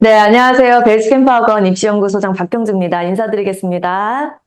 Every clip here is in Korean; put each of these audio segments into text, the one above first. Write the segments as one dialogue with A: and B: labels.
A: 네, 안녕하세요. 베이스캠프학원 입시연구소장 박경주입니다. 인사드리겠습니다.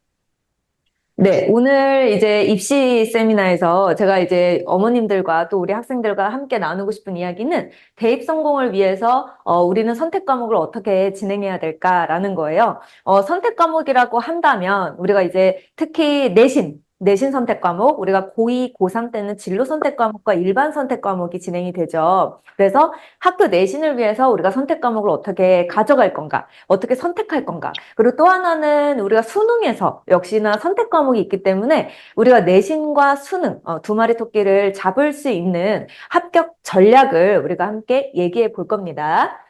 A: 네, 오늘 이제 입시 세미나에서 제가 이제 어머님들과 또 우리 학생들과 함께 나누고 싶은 이야기는 대입 성공을 위해서 우리는 선택 과목을 어떻게 진행해야 될까라는 거예요. 선택 과목이라고 한다면 우리가 이제 특히 내신 선택 과목, 우리가 고2, 고3 때는 진로 선택 과목과 일반 선택 과목이 진행이 되죠. 그래서 학교 내신을 위해서 우리가 선택 과목을 어떻게 가져갈 건가, 어떻게 선택할 건가. 그리고 또 하나는 우리가 수능에서 역시나 선택 과목이 있기 때문에 우리가 내신과 수능, 두 마리 토끼를 잡을 수 있는 합격 전략을 우리가 함께 얘기해 볼 겁니다.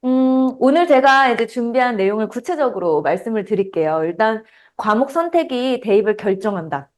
A: 오늘 제가 이제 준비한 내용을 구체적으로 말씀을 드릴게요. 일단 과목 선택이 대입을 결정한다.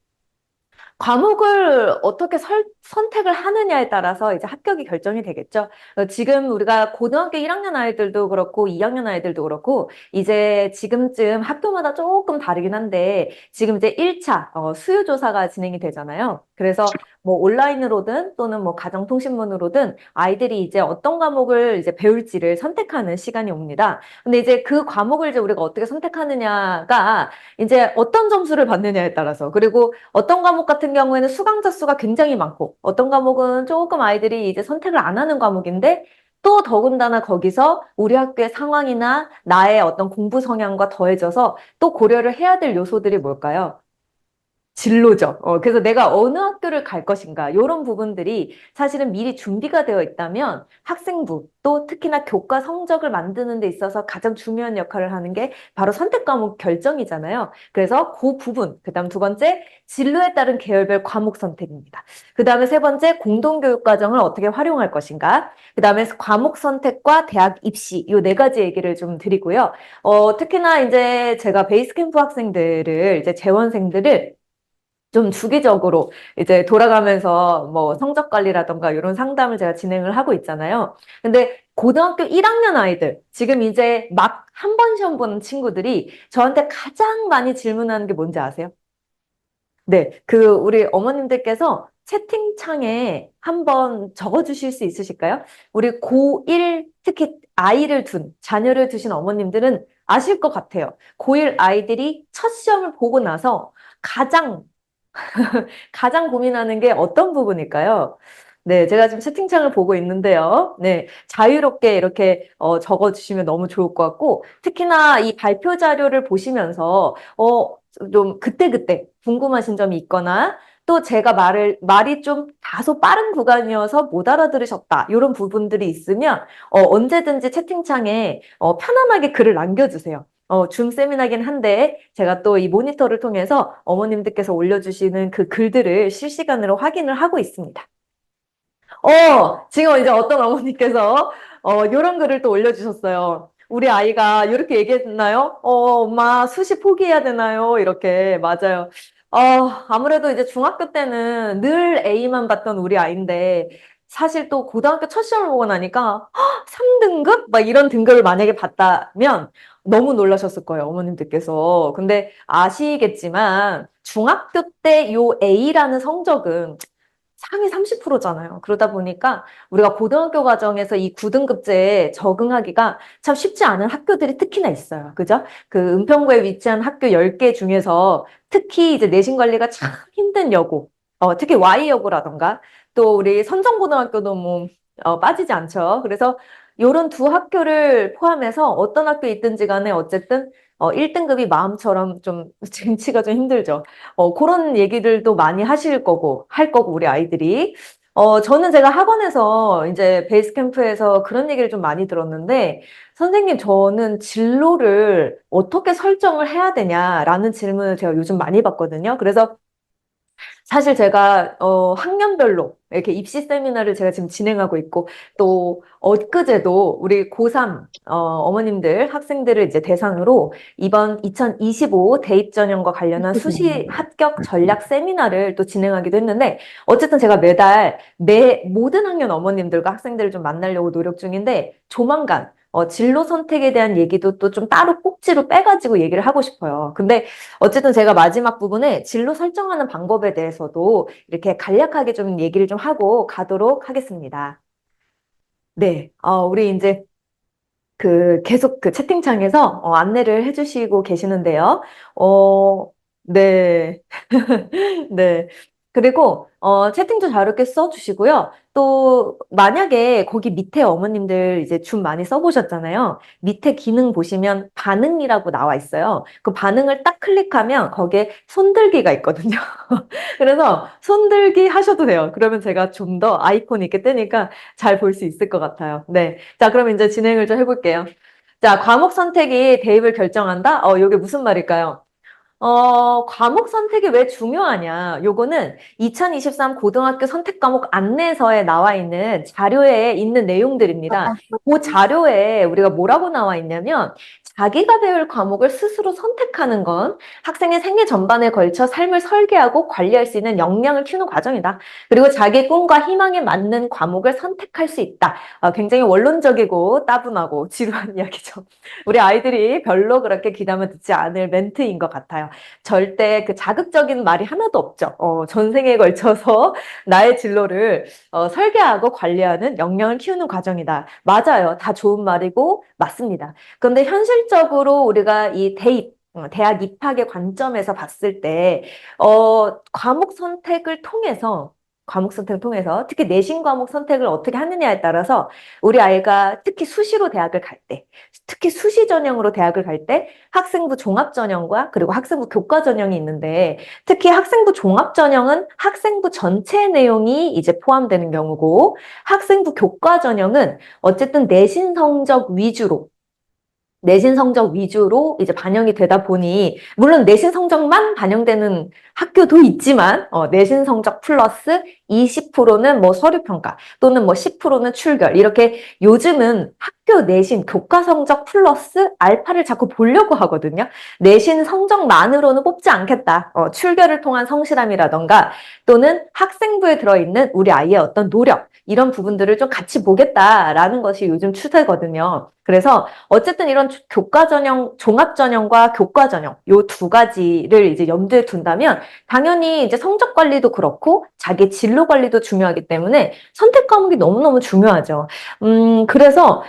A: 과목을 어떻게 선택을 하느냐에 따라서 이제 합격이 결정이 되겠죠. 지금 우리가 고등학교 1학년 아이들도 그렇고 2학년 아이들도 그렇고 이제 지금쯤 학교마다 조금 다르긴 한데 지금 이제 1차 수요 조사가 진행이 되잖아요. 그래서 뭐 온라인으로든 또는 뭐 가정통신문으로든 아이들이 이제 어떤 과목을 이제 배울지를 선택하는 시간이 옵니다. 근데 이제 그 과목을 이제 우리가 어떻게 선택하느냐가 이제 어떤 점수를 받느냐에 따라서 그리고 어떤 과목 같은 경우에는 수강자 수가 굉장히 많고 어떤 과목은 조금 아이들이 이제 선택을 안 하는 과목인데 또 더군다나 거기서 우리 학교의 상황이나 나의 어떤 공부 성향과 더해져서 또 고려를 해야 될 요소들이 뭘까요? 진로죠. 그래서 내가 어느 학교를 갈 것인가, 이런 부분들이 사실은 미리 준비가 되어 있다면 학생부, 또 특히나 교과 성적을 만드는 데 있어서 가장 중요한 역할을 하는 게 바로 선택 과목 결정이잖아요. 그래서 그 부분, 그 다음 두 번째, 진로에 따른 계열별 과목 선택입니다. 그 다음에 세 번째, 공동교육 과정을 어떻게 활용할 것인가. 그 다음에 과목 선택과 대학 입시, 이 네 가지 얘기를 좀 드리고요. 특히나 이제 제가 베이스캠프 학생들을, 이제 재원생들을 좀 주기적으로 이제 돌아가면서 뭐 성적 관리라던가 이런 상담을 제가 진행을 하고 있잖아요. 근데 고등학교 1학년 아이들, 지금 이제 막 한 번 시험 보는 친구들이 저한테 가장 많이 질문하는 게 뭔지 아세요? 네, 우리 어머님들께서 채팅창에 한번 적어주실 수 있으실까요? 우리 고1, 특히 자녀를 두신 어머님들은 아실 것 같아요. 고1 아이들이 첫 시험을 보고 나서 가장 고민하는 게 어떤 부분일까요? 네, 제가 지금 채팅창을 보고 있는데요. 네, 자유롭게 이렇게 적어주시면 너무 좋을 것 같고, 특히나 이 발표 자료를 보시면서 좀 그때그때 궁금하신 점이 있거나, 또 제가 말이 좀 다소 빠른 구간이어서 못 알아들으셨다, 이런 부분들이 있으면 언제든지 채팅창에 편안하게 글을 남겨주세요. 줌 세미나긴 한데 제가 또 이 모니터를 통해서 어머님들께서 올려주시는 그 글들을 실시간으로 확인을 하고 있습니다. 지금 이제 어떤 어머니께서 이런 글을 또 올려주셨어요. 우리 아이가 이렇게 얘기했나요? 엄마 수시 포기해야 되나요? 이렇게 맞아요. 아무래도 이제 중학교 때는 늘 A만 봤던 우리 아이인데 사실 또 고등학교 첫 시험을 보고 나니까 3등급? 막 이런 등급을 만약에 봤다면 너무 놀라셨을 거예요, 어머님들께서. 근데 아시겠지만 중학교 때 요 A라는 성적은 상위 30%잖아요. 그러다 보니까 우리가 고등학교 과정에서 이 9등급제에 적응하기가 참 쉽지 않은 학교들이 특히나 있어요. 그죠? 그 은평구에 위치한 학교 10개 중에서 특히 이제 내신 관리가 참 힘든 여고, 특히 Y여고라던가 또 우리 선정고등학교도 뭐 빠지지 않죠. 그래서 요런 두 학교를 포함해서 어떤 학교에 있든지 간에 어쨌든 1등급이 마음처럼 좀 쟁취가 좀 힘들죠. 그런 얘기들도 많이 하실 거고, 할 거고, 우리 아이들이. 저는 제가 학원에서 이제 베이스 캠프에서 그런 얘기를 좀 많이 들었는데, 선생님, 저는 진로를 어떻게 설정을 해야 되냐라는 질문을 제가 요즘 많이 받거든요. 그래서 사실 제가 학년별로 이렇게 입시 세미나를 제가 지금 진행하고 있고 또 엊그제도 우리 고3 어머님들 학생들을 이제 대상으로 이번 2025 대입 전형과 관련한 수시 합격 전략 세미나를 또 진행하기도 했는데 어쨌든 제가 매달 모든 학년 어머님들과 학생들을 좀 만나려고 노력 중인데 조만간 진로 선택에 대한 얘기도 또 좀 따로 꼭지로 빼가지고 얘기를 하고 싶어요. 근데 어쨌든 제가 마지막 부분에 진로 설정하는 방법에 대해서도 이렇게 간략하게 좀 얘기를 좀 하고 가도록 하겠습니다. 네, 우리 이제 계속 그 채팅창에서 안내를 해주시고 계시는데요. 어, 네. 네. 그리고, 채팅도 자유롭게 써주시고요. 또, 만약에 거기 밑에 어머님들 이제 줌 많이 써보셨잖아요. 밑에 기능 보시면 반응이라고 나와 있어요. 그 반응을 딱 클릭하면 거기에 손들기가 있거든요. 그래서 손들기 하셔도 돼요. 그러면 제가 좀 더 아이콘이 이렇게 뜨니까 잘 볼 수 있을 것 같아요. 네. 자, 그럼 이제 진행을 좀 해볼게요. 자, 과목 선택이 대입을 결정한다? 이게 무슨 말일까요? 과목 선택이 왜 중요하냐? 요거는 2023 고등학교 선택 과목 안내서에 나와 있는 자료에 있는 내용들입니다. 그 자료에 우리가 뭐라고 나와 있냐면, 자기가 배울 과목을 스스로 선택하는 건 학생의 생애 전반에 걸쳐 삶을 설계하고 관리할 수 있는 역량을 키우는 과정이다. 그리고 자기 꿈과 희망에 맞는 과목을 선택할 수 있다. 굉장히 원론적이고 따분하고 지루한 이야기죠. 우리 아이들이 별로 그렇게 귀담아 듣지 않을 멘트인 것 같아요. 절대 그 자극적인 말이 하나도 없죠. 전생에 걸쳐서 나의 진로를 설계하고 관리하는 역량을 키우는 과정이다. 맞아요. 다 좋은 말이고 맞습니다. 그런데 현실적으로 우리가 이 대학 입학의 관점에서 봤을 때, 과목 선택을 통해서, 특히 내신 과목 선택을 어떻게 하느냐에 따라서 우리 아이가 특히 수시로 대학을 갈 때, 특히 수시 전형으로 대학을 갈 때 학생부 종합 전형과 그리고 학생부 교과 전형이 있는데 특히 학생부 종합 전형은 학생부 전체 내용이 이제 포함되는 경우고 학생부 교과 전형은 어쨌든 내신 성적 위주로 이제 반영이 되다 보니, 물론 내신 성적만 반영되는 학교도 있지만, 내신 성적 플러스 20%는 뭐 서류평가, 또는 뭐 10%는 출결, 이렇게 요즘은 학교 내신 교과 성적 플러스 알파를 자꾸 보려고 하거든요. 내신 성적만으로는 뽑지 않겠다. 출결을 통한 성실함이라던가, 또는 학생부에 들어있는 우리 아이의 어떤 노력, 이런 부분들을 좀 같이 보겠다라는 것이 요즘 추세거든요. 그래서 어쨌든 이런 교과 전형, 종합 전형과 교과 전형 요 두 가지를 이제 염두에 둔다면 당연히 이제 성적 관리도 그렇고 자기 진로 관리도 중요하기 때문에 선택 과목이 너무너무 중요하죠. 그래서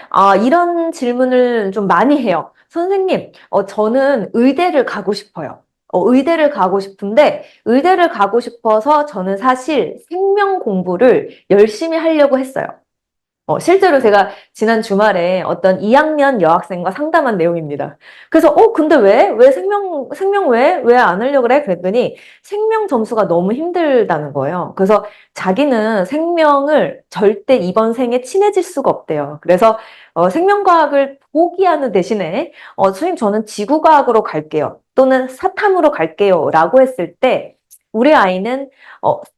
A: 이런 질문을 좀 많이 해요. 선생님, 저는 의대를 가고 싶어요. 의대를 가고 싶은데 의대를 가고 싶어서 저는 사실 생명 공부를 열심히 하려고 했어요. 실제로 제가 지난 주말에 어떤 2학년 여학생과 상담한 내용입니다. 그래서, 근데 왜 생명 왜 안 하려고 그래? 그랬더니 생명 점수가 너무 힘들다는 거예요. 그래서 자기는 생명을 절대 이번 생에 친해질 수가 없대요. 그래서, 생명과학을 포기하는 대신에, 선생님, 저는 지구과학으로 갈게요. 또는 사탐으로 갈게요. 라고 했을 때, 우리 아이는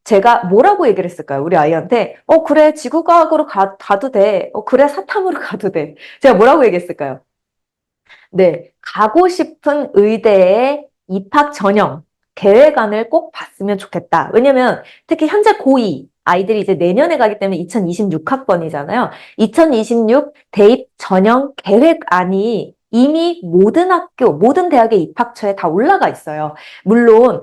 A: 제가 뭐라고 얘기를 했을까요? 우리 아이한테, 그래, 지구과학으로 가도 돼. 그래, 사탐으로 가도 돼. 제가 뭐라고 얘기했을까요? 네, 가고 싶은 의대의 입학 전형, 계획안을 꼭 봤으면 좋겠다. 왜냐면 특히 현재 고2, 아이들이 이제 내년에 가기 때문에 2026학번이잖아요. 2026 대입 전형 계획안이 이미 모든 학교, 모든 대학의 입학처에 다 올라가 있어요. 물론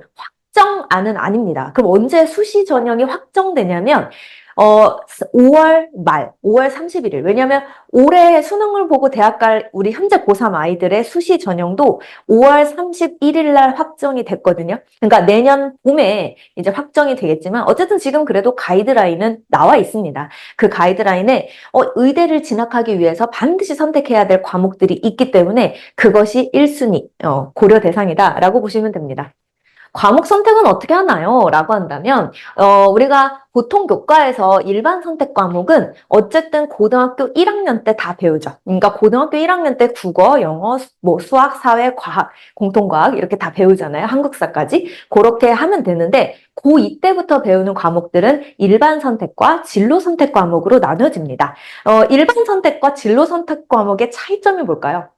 A: 확정안은 아닙니다. 그럼 언제 수시 전형이 확정되냐면 5월 말, 5월 31일. 왜냐면 올해 수능을 보고 대학 갈 우리 현재 고3 아이들의 수시 전형도 5월 31일 날 확정이 됐거든요. 그러니까 내년 봄에 이제 확정이 되겠지만 어쨌든 지금 그래도 가이드라인은 나와 있습니다. 그 가이드라인에 의대를 진학하기 위해서 반드시 선택해야 될 과목들이 있기 때문에 그것이 1순위 고려 대상이다라고 보시면 됩니다. 과목 선택은 어떻게 하나요? 라고 한다면, 우리가 보통 교과에서 일반 선택 과목은 어쨌든 고등학교 1학년 때 다 배우죠. 그러니까 고등학교 1학년 때 국어, 영어, 뭐 수학, 사회, 과학, 공통과학 이렇게 다 배우잖아요. 한국사까지. 그렇게 하면 되는데, 고2 때부터 배우는 과목들은 일반 선택과 진로 선택 과목으로 나눠집니다. 일반 선택과 진로 선택 과목의 차이점이 뭘까요?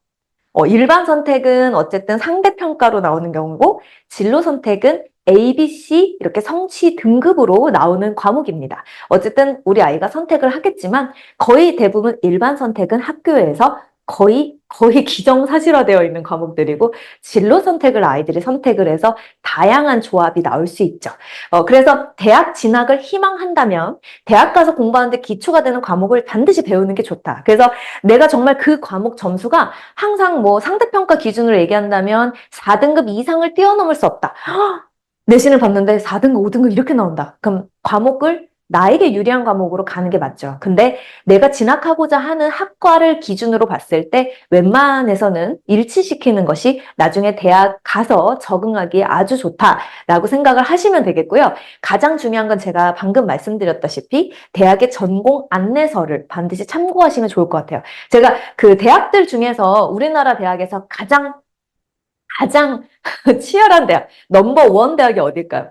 A: 일반 선택은 어쨌든 상대평가로 나오는 경우고 진로 선택은 A, B, C 이렇게 성취 등급으로 나오는 과목입니다. 어쨌든 우리 아이가 선택을 하겠지만 거의 대부분 일반 선택은 학교에서 거의 거의 기정사실화되어 있는 과목들이고 진로 선택을 아이들이 선택을 해서 다양한 조합이 나올 수 있죠. 그래서 대학 진학을 희망한다면 대학 가서 공부하는데 기초가 되는 과목을 반드시 배우는 게 좋다. 그래서 내가 정말 그 과목 점수가 항상 뭐 상대평가 기준으로 얘기한다면 4등급 이상을 뛰어넘을 수 없다. 내신을 봤는데 4등급, 5등급 이렇게 나온다. 그럼 과목을 나에게 유리한 과목으로 가는 게 맞죠. 근데 내가 진학하고자 하는 학과를 기준으로 봤을 때 웬만해서는 일치시키는 것이 나중에 대학 가서 적응하기에 아주 좋다라고 생각을 하시면 되겠고요. 가장 중요한 건 제가 방금 말씀드렸다시피 대학의 전공 안내서를 반드시 참고하시면 좋을 것 같아요. 제가 그 대학들 중에서 우리나라 대학에서 가장 치열한 대학, 넘버 원 대학이 어딜까요?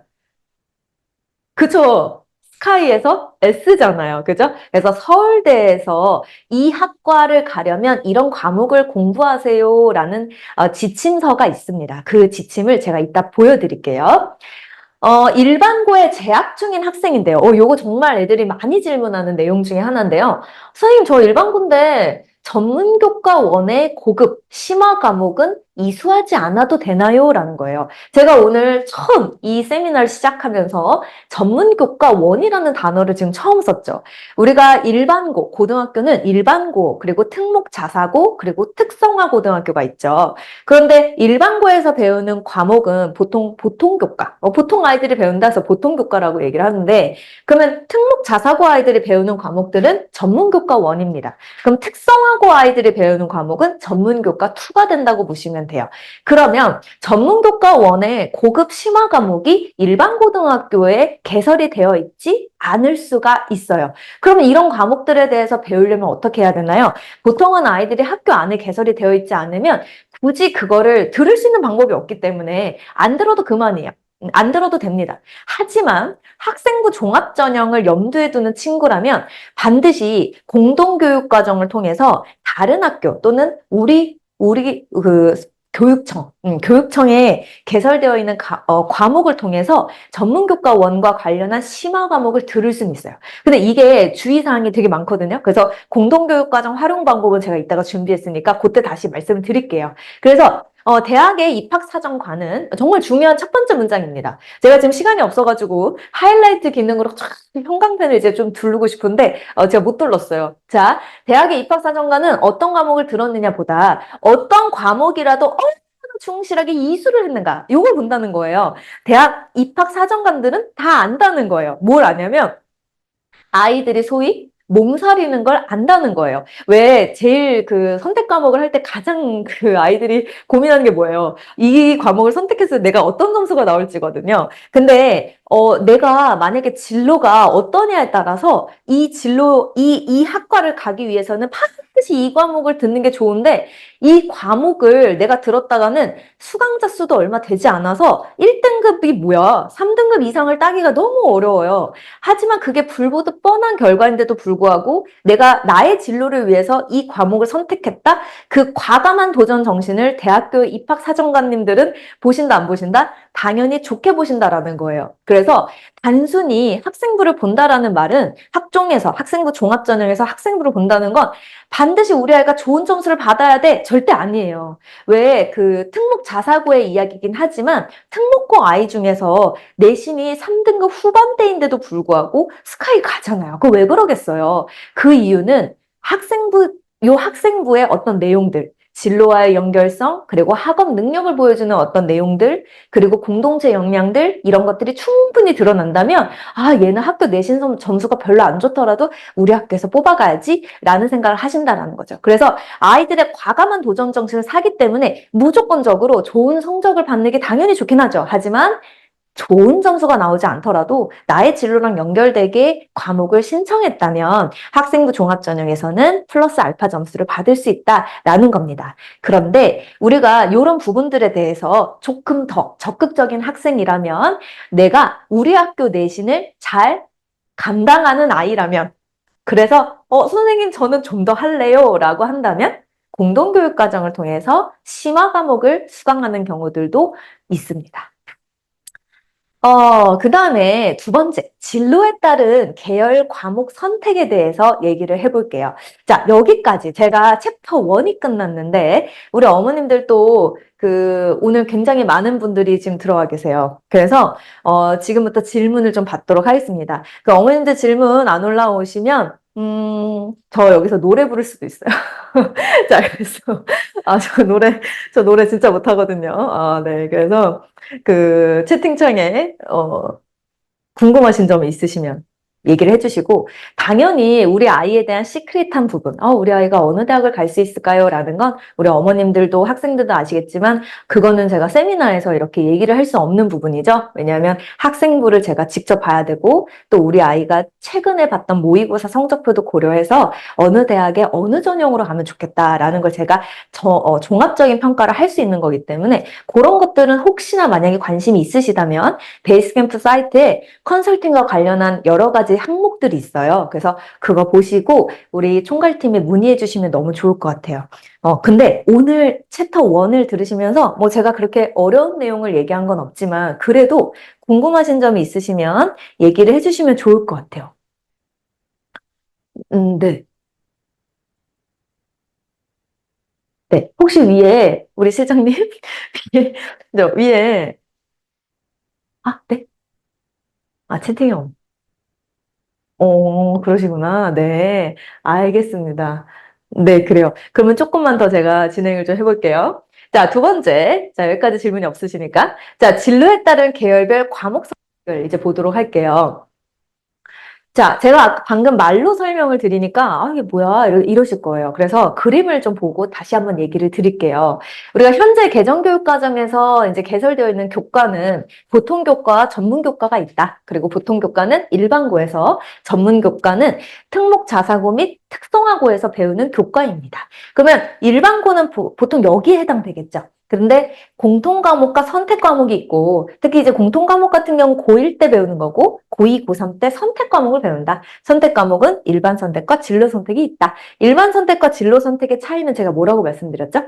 A: 그쵸. 스카이에서 S잖아요. 그죠? 그래서 서울대에서 이 학과를 가려면 이런 과목을 공부하세요라는 지침서가 있습니다. 그 지침을 제가 이따 보여드릴게요. 일반고에 재학 중인 학생인데요. 요거 정말 애들이 많이 질문하는 내용 중에 하나인데요. 선생님, 저 일반고인데 전문교과원의 고급 심화 과목은 이수하지 않아도 되나요? 라는 거예요. 제가 오늘 처음 이 세미나를 시작하면서 전문교과원이라는 단어를 지금 처음 썼죠. 우리가 일반고, 고등학교는 일반고, 그리고 특목자사고, 그리고 특성화 고등학교가 있죠. 그런데 일반고에서 배우는 과목은 보통 교과, 보통 아이들이 배운다 해서 보통 교과라고 얘기를 하는데, 그러면 특목자사고 아이들이 배우는 과목들은 전문교과원입니다. 그럼 특성화고 아이들이 배우는 과목은 전문교과 2가 된다고 보시면 돼요. 그러면 전문교과 1의 고급 심화 과목이 일반 고등학교에 개설이 되어 있지 않을 수가 있어요. 그러면 이런 과목들에 대해서 배우려면 어떻게 해야 되나요? 보통은 아이들이 학교 안에 개설이 되어 있지 않으면 굳이 그거를 들을 수 있는 방법이 없기 때문에 안 들어도 그만이에요. 안 들어도 됩니다. 하지만 학생부 종합전형을 염두에 두는 친구라면 반드시 공동교육과정을 통해서 다른 학교 또는 우리 그 교육청에 개설되어 있는 과목을 통해서 전문교과원과 관련한 심화 과목을 들을 수는 있어요. 근데 이게 주의사항이 되게 많거든요. 그래서 공동교육과정 활용 방법은 제가 이따가 준비했으니까 그때 다시 말씀을 드릴게요. 그래서 대학의 입학사정관은 정말 중요한 첫 번째 문장입니다. 제가 지금 시간이 없어가지고 하이라이트 기능으로 형광펜을 이제 좀 두르고 싶은데 제가 못 둘렀어요. 자, 대학의 입학사정관은 어떤 과목을 들었느냐 보다 어떤 과목이라도 얼마나 충실하게 이수를 했는가 이걸 본다는 거예요. 대학 입학사정관들은 다 안다는 거예요. 뭘 아냐면 아이들이 소위 몸살이는 걸 안다는 거예요. 왜 제일 그 선택 과목을 할 때 가장 그 아이들이 고민하는 게 뭐예요? 이 과목을 선택해서 내가 어떤 점수가 나올지거든요. 근데 내가 만약에 진로가 어떠냐에 따라서 이 학과를 가기 위해서는 반드시 이 과목을 듣는 게 좋은데 이 과목을 내가 들었다가는 수강자 수도 얼마 되지 않아서 1등급이 뭐야? 3등급 이상을 따기가 너무 어려워요. 하지만 그게 불보듯 뻔한 결과인데도 불구하고 내가 나의 진로를 위해서 이 과목을 선택했다? 그 과감한 도전 정신을 대학교 입학 사정관님들은 보신다 안 보신다? 당연히 좋게 보신다라는 거예요. 그래서 단순히 학생부를 본다라는 말은 학종에서 학생부 종합전형에서 학생부를 본다는 건 반드시 우리 아이가 좋은 점수를 받아야 돼? 절대 아니에요. 왜 그 특목 자사고의 이야기긴 하지만 특목고 아이 중에서 내신이 3등급 후반대인데도 불구하고 스카이 가잖아요. 그거 왜 그러겠어요? 그 이유는 요 학생부의 어떤 내용들, 진로와의 연결성, 그리고 학업 능력을 보여주는 어떤 내용들, 그리고 공동체 역량들, 이런 것들이 충분히 드러난다면, 얘는 학교 내신 점수가 별로 안 좋더라도 우리 학교에서 뽑아가야지, 라는 생각을 하신다는 거죠. 그래서 아이들의 과감한 도전 정신을 사기 때문에 무조건적으로 좋은 성적을 받는 게 당연히 좋긴 하죠. 하지만 좋은 점수가 나오지 않더라도 나의 진로랑 연결되게 과목을 신청했다면 학생부 종합전형에서는 플러스 알파 점수를 받을 수 있다라는 겁니다. 그런데 우리가 이런 부분들에 대해서 조금 더 적극적인 학생이라면 내가 우리 학교 내신을 잘 감당하는 아이라면 그래서 선생님 저는 좀 더 할래요 라고 한다면 공동교육과정을 통해서 심화 과목을 수강하는 경우들도 있습니다. 그 다음에 두 번째, 진로에 따른 계열 과목 선택에 대해서 얘기를 해볼게요. 자, 여기까지 제가 챕터 1이 끝났는데, 우리 어머님들도 오늘 굉장히 많은 분들이 지금 들어와 계세요. 그래서, 지금부터 질문을 좀 받도록 하겠습니다. 그 어머님들 질문 안 올라오시면, 저 여기서 노래 부를 수도 있어요. 자, 그래서, 저 노래 진짜 못하거든요. 네. 그래서, 채팅창에, 궁금하신 점 있으시면 얘기를 해주시고, 당연히 우리 아이에 대한 시크릿한 부분, 우리 아이가 어느 대학을 갈 수 있을까요? 라는 건 우리 어머님들도 학생들도 아시겠지만, 그거는 제가 세미나에서 이렇게 얘기를 할 수 없는 부분이죠. 왜냐하면 학생부를 제가 직접 봐야 되고, 또 우리 아이가 최근에 봤던 모의고사 성적표도 고려해서 어느 대학에 어느 전형으로 가면 좋겠다라는 걸 제가 종합적인 평가를 할 수 있는 거기 때문에, 그런 것들은 혹시나 만약에 관심이 있으시다면, 베이스캠프 사이트에 컨설팅과 관련한 여러 가지 항목들이 있어요. 그래서 그거 보시고 우리 총괄팀에 문의해 주시면 너무 좋을 것 같아요. 근데 오늘 챕터 1을 들으시면서 뭐 제가 그렇게 어려운 내용을 얘기한 건 없지만 그래도 궁금하신 점이 있으시면 얘기를 해주시면 좋을 것 같아요. 네. 네. 혹시 위에 우리 실장님 위에 위에 네. 채팅이 없. 그러시구나. 네, 알겠습니다. 네, 그래요. 그러면 조금만 더 제가 진행을 좀 해볼게요. 자, 두 번째. 자, 여기까지 질문이 없으시니까. 자, 진로에 따른 계열별 과목 성적을 이제 보도록 할게요. 자, 제가 방금 말로 설명을 드리니까, 이게 뭐야, 이러실 거예요. 그래서 그림을 좀 보고 다시 한번 얘기를 드릴게요. 우리가 현재 개정교육과정에서 이제 개설되어 있는 교과는 보통교과와 전문교과가 있다. 그리고 보통교과는 일반고에서, 전문교과는 특목자사고 및 특성화고에서 배우는 교과입니다. 그러면 일반고는 보통 여기에 해당되겠죠. 그런데 공통 과목과 선택 과목이 있고, 특히 이제 공통 과목 같은 경우 고1 때 배우는 거고, 고2, 고3 때 선택 과목을 배운다. 선택 과목은 일반 선택과 진로 선택이 있다. 일반 선택과 진로 선택의 차이는 제가 뭐라고 말씀드렸죠?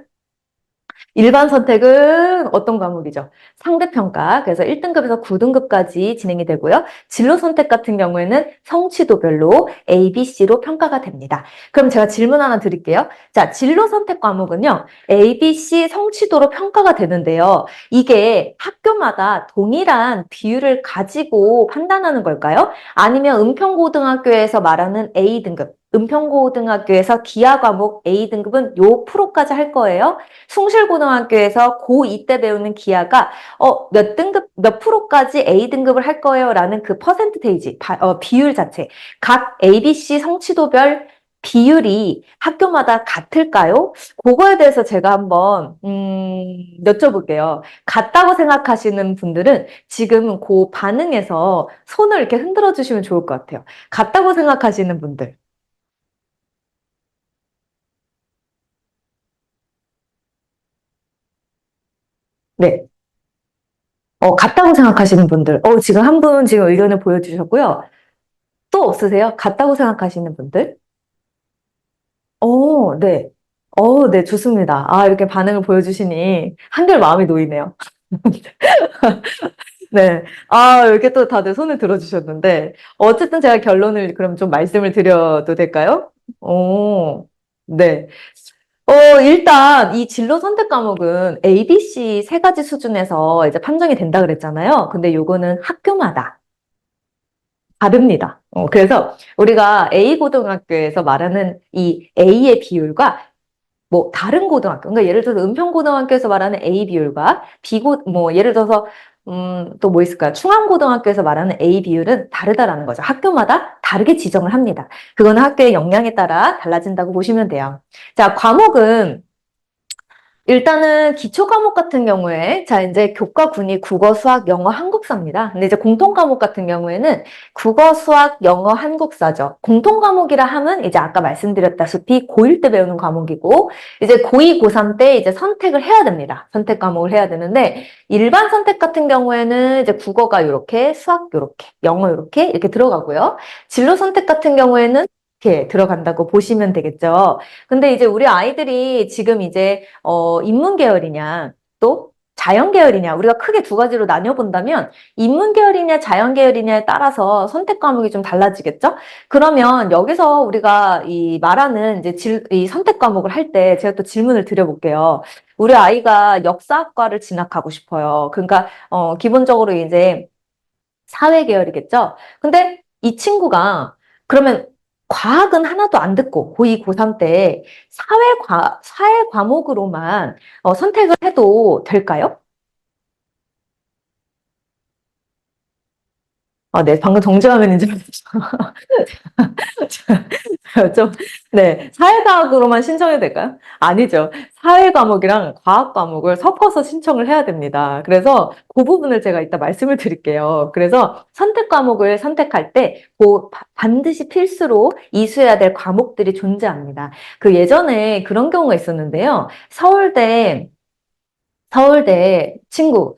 A: 일반 선택은 어떤 과목이죠? 상대평가. 그래서 1등급에서 9등급까지 진행이 되고요. 진로 선택 같은 경우에는 성취도별로 A, B, C로 평가가 됩니다. 그럼 제가 질문 하나 드릴게요. 자, 진로 선택 과목은요. A, B, C 성취도로 평가가 되는데요. 이게 학교마다 동일한 비율을 가지고 판단하는 걸까요? 아니면 은평고등학교에서 말하는 A등급, 은평고등학교에서 기하 과목 A등급은 요 프로까지 할 거예요. 숭실고등학교에서 고2 때 배우는 기하가 몇 등급, 몇 프로까지 A등급을 할 거예요 라는 그 퍼센트테이지, 비율 자체. 각 ABC 성취도별 비율이 학교마다 같을까요? 그거에 대해서 제가 한번 여쭤볼게요. 같다고 생각하시는 분들은 지금 그 반응에서 손을 이렇게 흔들어 주시면 좋을 것 같아요. 같다고 생각하시는 분들. 네. 같다고 생각하시는 분들. 지금 한 분 지금 의견을 보여주셨고요. 또 없으세요? 같다고 생각하시는 분들? 네. 네, 좋습니다. 이렇게 반응을 보여주시니 한결 마음이 놓이네요. 네. 이렇게 또 다들 손을 들어주셨는데, 어쨌든 제가 결론을 그럼 좀 말씀을 드려도 될까요? 네. 일단 이 진로 선택 과목은 ABC 세 가지 수준에서 이제 판정이 된다 그랬잖아요. 근데 요거는 학교마다 다릅니다. 그래서 우리가 A 고등학교에서 말하는 이 A의 비율과 뭐 다른 고등학교, 그러니까 예를 들어서 은평고등학교에서 말하는 A 비율과 예를 들어서 또 뭐 있을까요? 충암고등학교에서 말하는 A 비율은 다르다라는 거죠. 학교마다 다르게 지정을 합니다. 그거는 학교의 역량에 따라 달라진다고 보시면 돼요. 자, 과목은 일단은 기초 과목 같은 경우에 자 이제 교과군이 국어, 수학, 영어, 한국사입니다. 근데 이제 공통 과목 같은 경우에는 국어, 수학, 영어, 한국사죠. 공통 과목이라 하면 이제 아까 말씀드렸다시피 고1 때 배우는 과목이고 이제 고2, 고3 때 이제 선택을 해야 됩니다. 선택 과목을 해야 되는데 일반 선택 같은 경우에는 이제 국어가 이렇게, 수학 이렇게, 영어 이렇게 들어가고요. 진로 선택 같은 경우에는 이렇게 들어간다고 보시면 되겠죠. 근데 이제 우리 아이들이 지금 이제 인문 계열이냐 또 자연 계열이냐, 우리가 크게 두 가지로 나뉘어본다면 인문 계열이냐 자연 계열이냐에 따라서 선택 과목이 좀 달라지겠죠? 그러면 여기서 우리가 이 말하는 이제 이 선택 과목을 할 때 제가 또 질문을 드려볼게요. 우리 아이가 역사학과를 진학하고 싶어요. 그러니까 기본적으로 이제 사회 계열이겠죠? 근데 이 친구가 그러면 과학은 하나도 안 듣고 고2, 고3 때 사회 과목으로만 선택을 해도 될까요? 네, 방금 정지화면인 줄 알았죠. 좀, 네, 사회과학으로만 신청해도 될까요? 아니죠. 사회 과목이랑 과학 과목을 섞어서 신청을 해야 됩니다. 그래서 그 부분을 제가 이따 말씀을 드릴게요. 그래서 선택 과목을 선택할 때 반드시 필수로 이수해야 될 과목들이 존재합니다. 그 예전에 그런 경우가 있었는데요. 서울대 친구,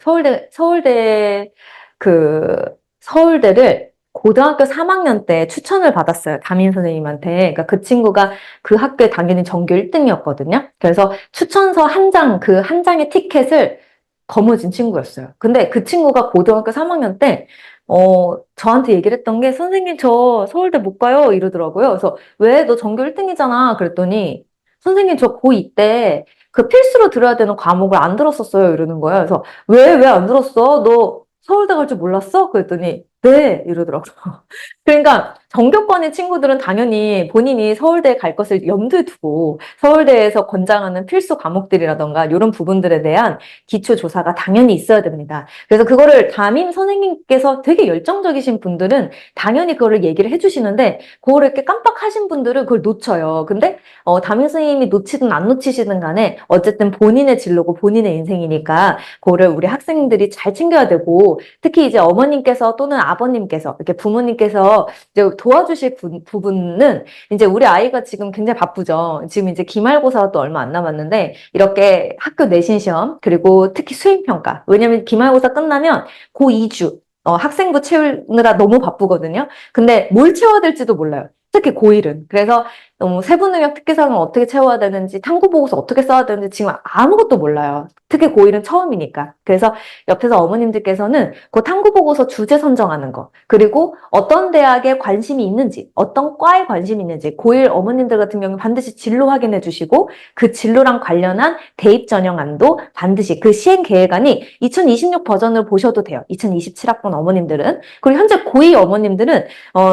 A: 그, 서울대를 고등학교 3학년 때 추천을 받았어요. 담임 선생님한테. 그러니까 그 친구가 그 학교에 당연히 전교 1등이었거든요. 그래서 추천서 한 장, 그 한 장의 티켓을 거머쥔 친구였어요. 근데 그 친구가 고등학교 3학년 때, 저한테 얘기를 했던 게, 선생님, 저 서울대 못 가요? 이러더라고요. 그래서, 왜? 너 전교 1등이잖아. 그랬더니, 선생님, 저 고2 때 그 필수로 들어야 되는 과목을 안 들었었어요. 이러는 거예요. 그래서 왜 안 들었어? 너 서울대 갈 줄 몰랐어? 그랬더니 네 이러더라고요. 그러니까 전교권의 친구들은 당연히 본인이 서울대에 갈 것을 염두에 두고 서울대에서 권장하는 필수 과목들이라던가 이런 부분들에 대한 기초 조사가 당연히 있어야 됩니다. 그래서 그거를 담임 선생님께서 되게 열정적이신 분들은 당연히 그거를 얘기를 해주시는데 그거를 이렇게 깜빡하신 분들은 그걸 놓쳐요. 근데 담임 선생님이 놓치든 안 놓치시든 간에 어쨌든 본인의 진로고 본인의 인생이니까 그거를 우리 학생들이 잘 챙겨야 되고 특히 이제 어머님께서 또는 아버님께서 이렇게 부모님께서 이제 도와주실 부분은 이제 우리 아이가 지금 굉장히 바쁘죠. 지금 이제 기말고사가 또 얼마 안 남았는데 이렇게 학교 내신 시험 그리고 특히 수행평가 왜냐면 기말고사 끝나면 그 2주 학생부 채우느라 너무 바쁘거든요. 근데 뭘 채워야 될지도 몰라요. 특히 고1은. 그래서 세부능력 특기사항을 어떻게 채워야 되는지, 탐구보고서 어떻게 써야 되는지 지금 아무것도 몰라요. 특히 고1은 처음이니까. 그래서 옆에서 어머님들께서는 그 탐구보고서 주제 선정하는 거, 그리고 어떤 대학에 관심이 있는지, 어떤 과에 관심이 있는지, 고1 어머님들 같은 경우는 반드시 진로 확인해 주시고, 그 진로랑 관련한 대입 전형안도 반드시 그 시행 계획안이 2026 버전을 보셔도 돼요. 2027학번 어머님들은. 그리고 현재 고2 어머님들은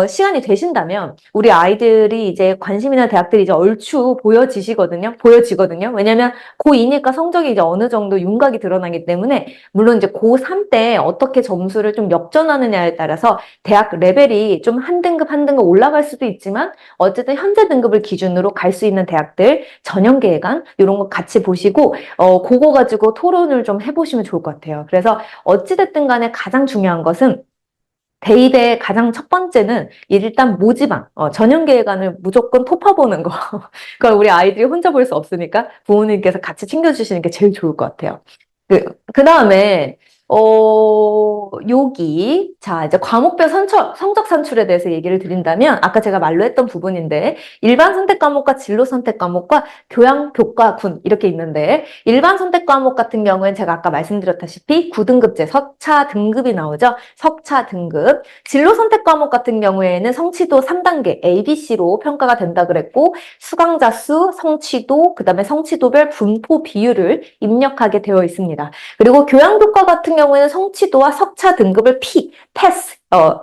A: 시간이 되신다면 우리 아이들이 이제 관심이나 대학들이 이제 얼추 보여지거든요. 왜냐면 고2니까 성적이 이제 어느 정도 윤곽이 드러나기 때문에 물론 이제 고3 때 어떻게 점수를 좀 역전하느냐에 따라서 대학 레벨이 좀 한 등급 한 등급 올라갈 수도 있지만 어쨌든 현재 등급을 기준으로 갈 수 있는 대학들 전형 계획안 이런 거 같이 보시고 그거 가지고 토론을 좀 해보시면 좋을 것 같아요. 그래서 어찌됐든 간에 가장 중요한 것은 대입의 가장 첫 번째는 일단 모집안, 전형계획안을 무조건 토파보는 거. 그걸 우리 아이들이 혼자 볼 수 없으니까 부모님께서 같이 챙겨주시는 게 제일 좋을 것 같아요. 그 다음에, 자, 이제 과목별 성적 산출에 대해서 얘기를 드린다면, 아까 제가 말로 했던 부분인데, 일반 선택 과목과 진로 선택 과목과 교양, 교과, 군, 이렇게 있는데, 일반 선택 과목 같은 경우엔 제가 아까 말씀드렸다시피 9등급제, 석차 등급이 나오죠? 석차 등급. 진로 선택 과목 같은 경우에는 성취도 3단계, ABC로 평가가 된다 그랬고, 수강자 수, 성취도, 그 다음에 성취도별 분포 비율을 입력하게 되어 있습니다. 그리고 교양교과 같은 경우에는 성취도와 석차 등급을 패스,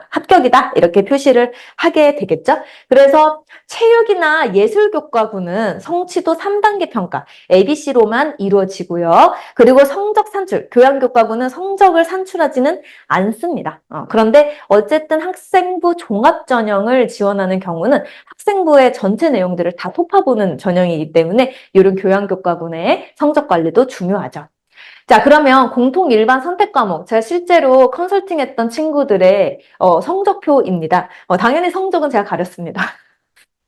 A: 합격이다 이렇게 표시를 하게 되겠죠. 그래서 체육이나 예술교과군은 성취도 3단계 평가 ABC로만 이루어지고요. 그리고 성적 산출, 교양교과군은 성적을 산출하지는 않습니다. 그런데 어쨌든 학생부 종합전형을 지원하는 경우는 학생부의 전체 내용들을 다 토파보는 전형이기 때문에 이런 교양교과군의 성적 관리도 중요하죠. 자, 그러면 공통 일반 선택 과목. 제가 실제로 컨설팅했던 친구들의 성적표입니다. 당연히 성적은 제가 가렸습니다.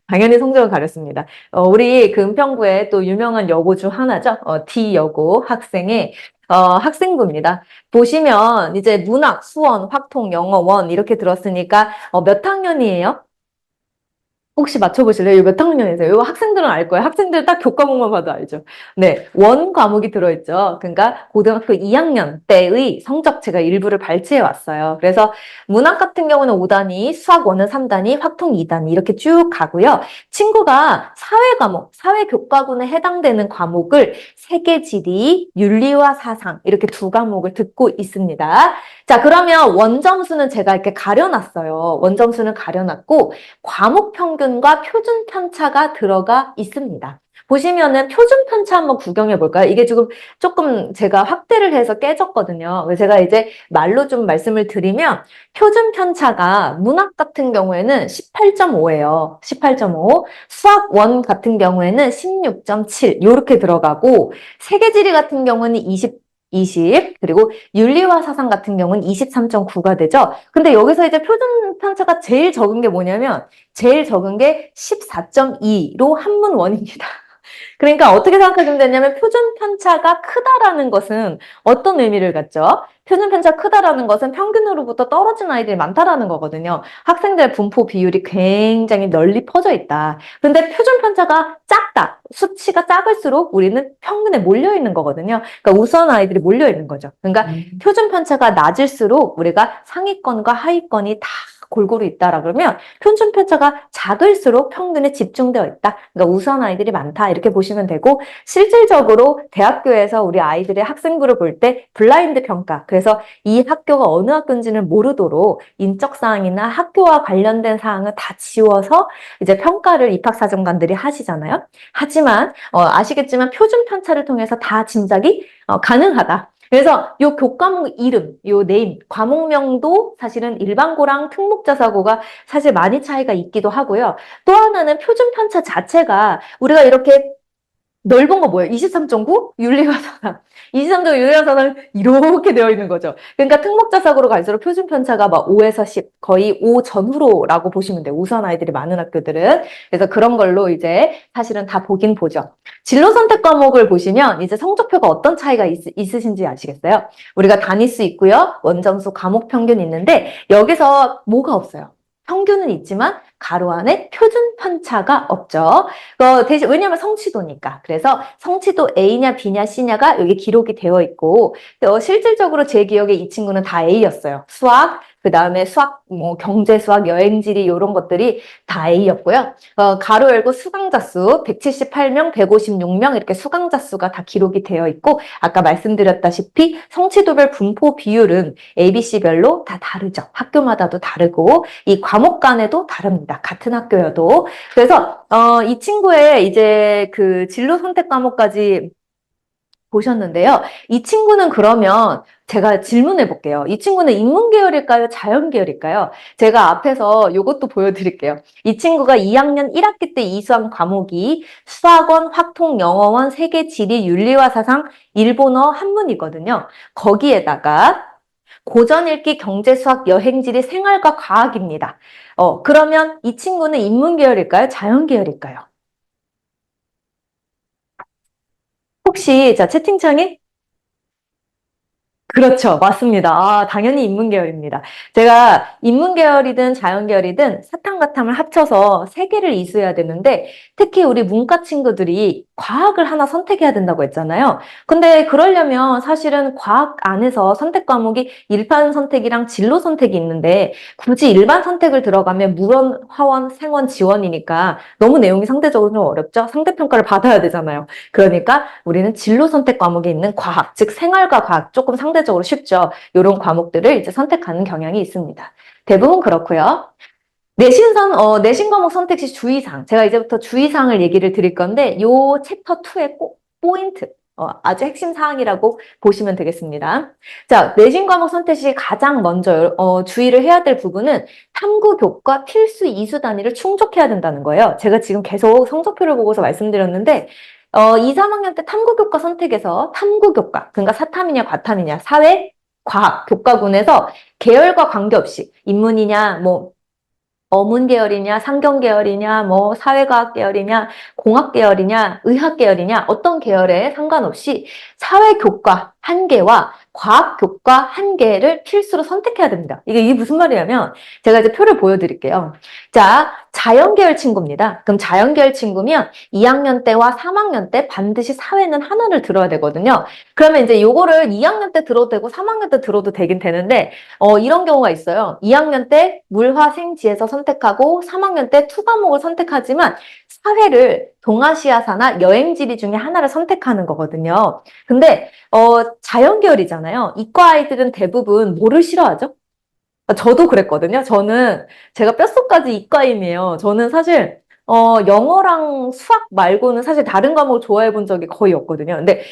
A: 당연히 성적은 가렸습니다. 우리 그 은평구의 또 유명한 여고 중 하나죠. D여고 학생의 학생부입니다. 보시면 이제 문학, 수원, 확통, 영어, 원 이렇게 들었으니까 몇 학년이에요? 혹시 맞춰보실래요? 이거 몇 학년이세요? 이거 학생들은 알 거예요. 학생들 딱 교과목만 봐도 알죠. 네, 원 과목이 들어있죠. 그러니까 고등학교 2학년 때의 성적 제가 일부를 발췌해 왔어요. 그래서 문학 같은 경우는 5단위, 수학 원은 3단위, 확통 2단위 이렇게 쭉 가고요. 친구가 사회 과목, 사회 교과군에 해당되는 과목을 세계지리, 윤리와 사상 이렇게 두 과목을 듣고 있습니다. 자, 그러면 원점수는 제가 이렇게 가려놨어요. 원점수는 가려놨고 과목 평균과 표준 편차가 들어가 있습니다. 보시면은 표준 편차 한번 구경해 볼까요? 이게 지금 조금 제가 확대를 해서 깨졌거든요. 제가 이제 말로 좀 말씀을 드리면 표준 편차가 문학 같은 경우에는 18.5예요. 18.5. 수학 원 같은 경우에는 16.7 이렇게 들어가고 세계지리 같은 경우는 20, 그리고 윤리와 사상 같은 경우는 23.9가 되죠. 근데 여기서 이제 표준 편차가 제일 적은 게 뭐냐면 제일 적은 게 14.2로 한문원입니다. 그러니까 어떻게 생각하시면 되냐면 표준 편차가 크다라는 것은 어떤 의미를 갖죠? 표준 편차 크다라는 것은 평균으로부터 떨어진 아이들이 많다라는 거거든요. 학생들 분포 비율이 굉장히 널리 퍼져 있다. 근데 표준 편차가 작다. 수치가 작을수록 우리는 평균에 몰려 있는 거거든요. 그러니까 우수한 아이들이 몰려 있는 거죠. 그러니까 표준 편차가 낮을수록 우리가 상위권과 하위권이 다 골고루 있다라 그러면 표준 편차가 작을수록 평균에 집중되어 있다. 그러니까 우수한 아이들이 많다. 이렇게 보시면 되고 실질적으로 대학교에서 우리 아이들의 학생부를 볼 때 블라인드 평가. 그래서 이 학교가 어느 학교인지는 모르도록 인적 사항이나 학교와 관련된 사항을 다 지워서 이제 평가를 입학사정관들이 하시잖아요. 하지만 아시겠지만 표준 편차를 통해서 다 짐작이 가능하다. 그래서 요 교과목 이름, 요 네임, 과목명도 사실은 일반고랑 특목자사고가 사실 많이 차이가 있기도 하고요. 또 하나는 표준 편차 자체가 우리가 이렇게 넓은 거 뭐예요? 23.9? 윤리과사상. 23.9 윤리과사상 이렇게 되어 있는 거죠. 그러니까 특목자사고로 갈수록 표준 편차가 막 5에서 10, 거의 5 전후로라고 보시면 돼요. 우수한 아이들이 많은 학교들은. 그래서 그런 걸로 이제 사실은 다 보긴 보죠. 진로 선택 과목을 보시면 이제 성적표가 어떤 차이가 있으신지 아시겠어요? 우리가 단위수 있고요. 원점수, 과목 평균 있는데 여기서 뭐가 없어요? 평균은 있지만 가로 안에 표준 편차가 없죠. 대신 왜냐하면 성취도니까. 그래서 성취도 A냐 B냐 C냐가 여기 기록이 되어 있고 실질적으로 제 기억에 이 친구는 다 A였어요. 수학, 그 다음에 수학, 뭐 경제, 수학, 여행지리 이런 것들이 다 A였고요. 가로 열고 수강자 수 178명, 156명 이렇게 수강자 수가 다 기록이 되어 있고 아까 말씀드렸다시피 성취도별 분포 비율은 ABC별로 다 다르죠. 학교마다도 다르고 이 과목 간에도 다릅니다. 같은 학교여도. 그래서 이 친구의 이제 그 진로 선택 과목까지 보셨는데요. 이 친구는 그러면 제가 질문해 볼게요. 이 친구는 인문 계열일까요? 자연 계열일까요? 제가 앞에서 이것도 보여드릴게요. 이 친구가 2학년 1학기 때 이수한 과목이 수학원, 확통, 영어원, 세계, 지리, 윤리와 사상, 일본어, 한문이거든요. 거기에다가 고전 읽기, 경제, 수학, 여행지리, 생활과 과학입니다. 그러면 이 친구는 인문 계열일까요? 자연 계열일까요? 혹시 자 채팅창에 그렇죠. 맞습니다. 당연히 인문계열입니다. 제가 인문계열이든 자연계열이든 사탐과탐을 합쳐서 세 개를 이수해야 되는데 특히 우리 문과 친구들이 과학을 하나 선택해야 된다고 했잖아요. 근데 그러려면 사실은 과학 안에서 선택 과목이 일반 선택이랑 진로 선택이 있는데 굳이 일반 선택을 들어가면 물원, 화원, 생원, 지원이니까 너무 내용이 상대적으로 좀 어렵죠? 상대평가를 받아야 되잖아요. 그러니까 우리는 진로 선택 과목에 있는 과학, 즉 생활과 과학 조금 상대적으로 쉽죠. 이런 과목들을 이제 선택하는 경향이 있습니다. 대부분 그렇고요. 내신 과목 선택 시 주의사항. 제가 이제부터 주의사항을 얘기를 드릴 건데 요 챕터 2의 꼭 포인트. 아주 핵심 사항이라고 보시면 되겠습니다. 자, 내신 과목 선택 시 가장 먼저 주의를 해야 될 부분은 탐구 교과 필수 이수 단위를 충족해야 된다는 거예요. 제가 지금 계속 성적표를 보고서 말씀드렸는데 2, 3학년 때 탐구교과 선택에서 탐구교과, 그러니까 사탐이냐 과탐이냐, 사회, 과학, 교과군에서 계열과 관계없이 인문이냐, 뭐 어문 계열이냐, 상경 계열이냐, 뭐 사회과학 계열이냐, 공학 계열이냐, 의학 계열이냐, 어떤 계열에 상관없이 사회교과 한 개와 과학교과 한 개를 필수로 선택해야 됩니다. 이게 무슨 말이냐면 제가 이제 표를 보여드릴게요. 자, 자연계열 친구입니다. 그럼 자연계열 친구면 2학년 때와 3학년 때 반드시 사회는 하나를 들어야 되거든요. 그러면 이제 요거를 2학년 때 들어도 되고 3학년 때 들어도 되긴 되는데 이런 경우가 있어요. 2학년 때 물화생지에서 선택하고 3학년 때 투 과목을 선택하지만 사회를 동아시아사나 여행지리 중에 하나를 선택하는 거거든요. 근데 자연계열이잖아요. 이과 아이들은 대부분 뭐를 싫어하죠? 저도 그랬거든요. 저는 제가 뼛속까지 이과인이에요. 저는 사실 영어랑 수학 말고는 사실 다른 과목을 좋아해 본 적이 거의 없거든요. 근데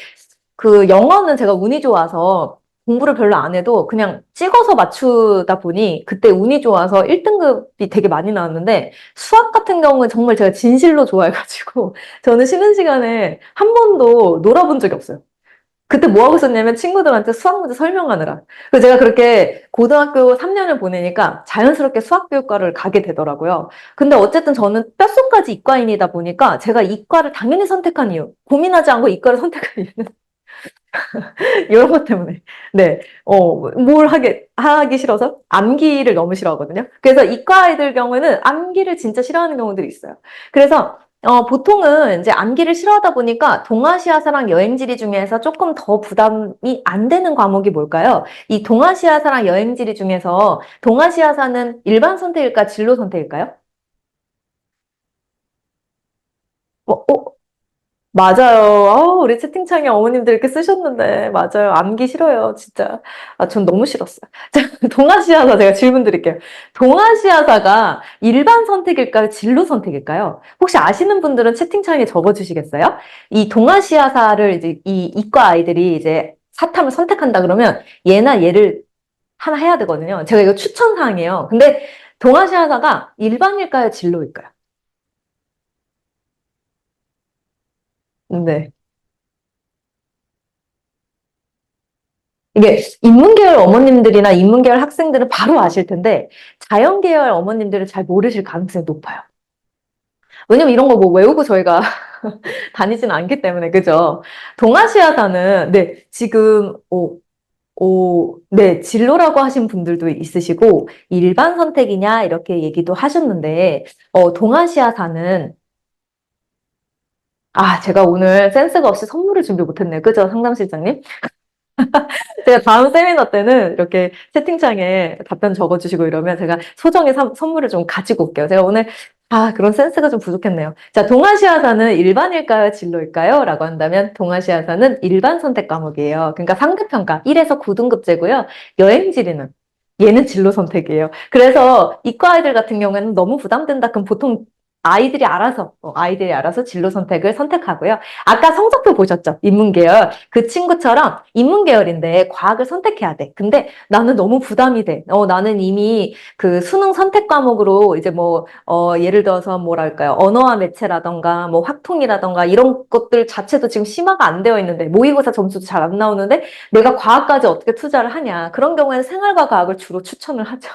A: 그 영어는 제가 운이 좋아서 공부를 별로 안 해도 그냥 찍어서 맞추다 보니 그때 운이 좋아서 1등급이 되게 많이 나왔는데 수학 같은 경우는 정말 제가 진실로 좋아해가지고 저는 쉬는 시간에 한 번도 놀아본 적이 없어요. 그때 뭐 하고 있었냐면 친구들한테 수학 문제 설명하느라. 그래서 제가 그렇게 고등학교 3년을 보내니까 자연스럽게 수학교육과를 가게 되더라고요. 근데 어쨌든 저는 뼛속까지 이과인이다 보니까 제가 이과를 당연히 선택한 이유, 고민하지 않고 이과를 선택한 이유는 이런 것 때문에. 네. 뭘 하기 싫어서? 암기를 너무 싫어하거든요. 그래서 이과 아이들 경우에는 암기를 진짜 싫어하는 경우들이 있어요. 그래서, 보통은 이제 암기를 싫어하다 보니까 동아시아사랑 여행지리 중에서 조금 더 부담이 안 되는 과목이 뭘까요? 이 동아시아사랑 여행지리 중에서 동아시아사는 일반 선택일까, 진로 선택일까요? 어, 어, 맞아요. 우리 채팅창에 어머님들 이렇게 쓰셨는데, 맞아요. 암기 싫어요, 진짜. 전 너무 싫었어요. 자, 동아시아사 제가 질문 드릴게요. 동아시아사가 일반 선택일까요? 진로 선택일까요? 혹시 아시는 분들은 채팅창에 적어주시겠어요? 이 동아시아사를 이제 이 이과 아이들이 이제 사탐을 선택한다 그러면 얘나 얘를 하나 해야 되거든요. 제가 이거 추천사항이에요. 근데 동아시아사가 일반일까요? 진로일까요? 네. 이게 인문계열 어머님들이나 인문계열 학생들은 바로 아실 텐데 자연계열 어머님들은 잘 모르실 가능성이 높아요. 왜냐면 이런 거 뭐 외우고 저희가 다니지는 않기 때문에 그죠? 동아시아사는 네 지금 네 진로라고 하신 분들도 있으시고 일반 선택이냐 이렇게 얘기도 하셨는데 동아시아사는 제가 오늘 센스가 없이 선물을 준비 못했네요. 그죠, 상담실장님? 제가 다음 세미나 때는 이렇게 채팅창에 답변 적어주시고 이러면 제가 소정의 선물을 좀 가지고 올게요. 제가 오늘 그런 센스가 좀 부족했네요. 자, 동아시아사는 일반일까요? 진로일까요? 라고 한다면 동아시아사는 일반 선택 과목이에요. 그러니까 상대평가 1에서 9등급제고요. 여행지리는 얘는 진로 선택이에요. 그래서 이과 아이들 같은 경우에는 너무 부담된다. 그럼 보통 아이들이 알아서 진로 선택을 선택하고요. 아까 성적표 보셨죠? 인문계열. 그 친구처럼 인문계열인데 과학을 선택해야 돼. 근데 나는 너무 부담이 돼. 나는 이미 그 수능 선택 과목으로 이제 뭐, 예를 들어서 뭐랄까요. 언어와 매체라던가 뭐 확통이라던가 이런 것들 자체도 지금 심화가 안 되어 있는데 모의고사 점수도 잘 안 나오는데 내가 과학까지 어떻게 투자를 하냐. 그런 경우에는 생활과 과학을 주로 추천을 하죠.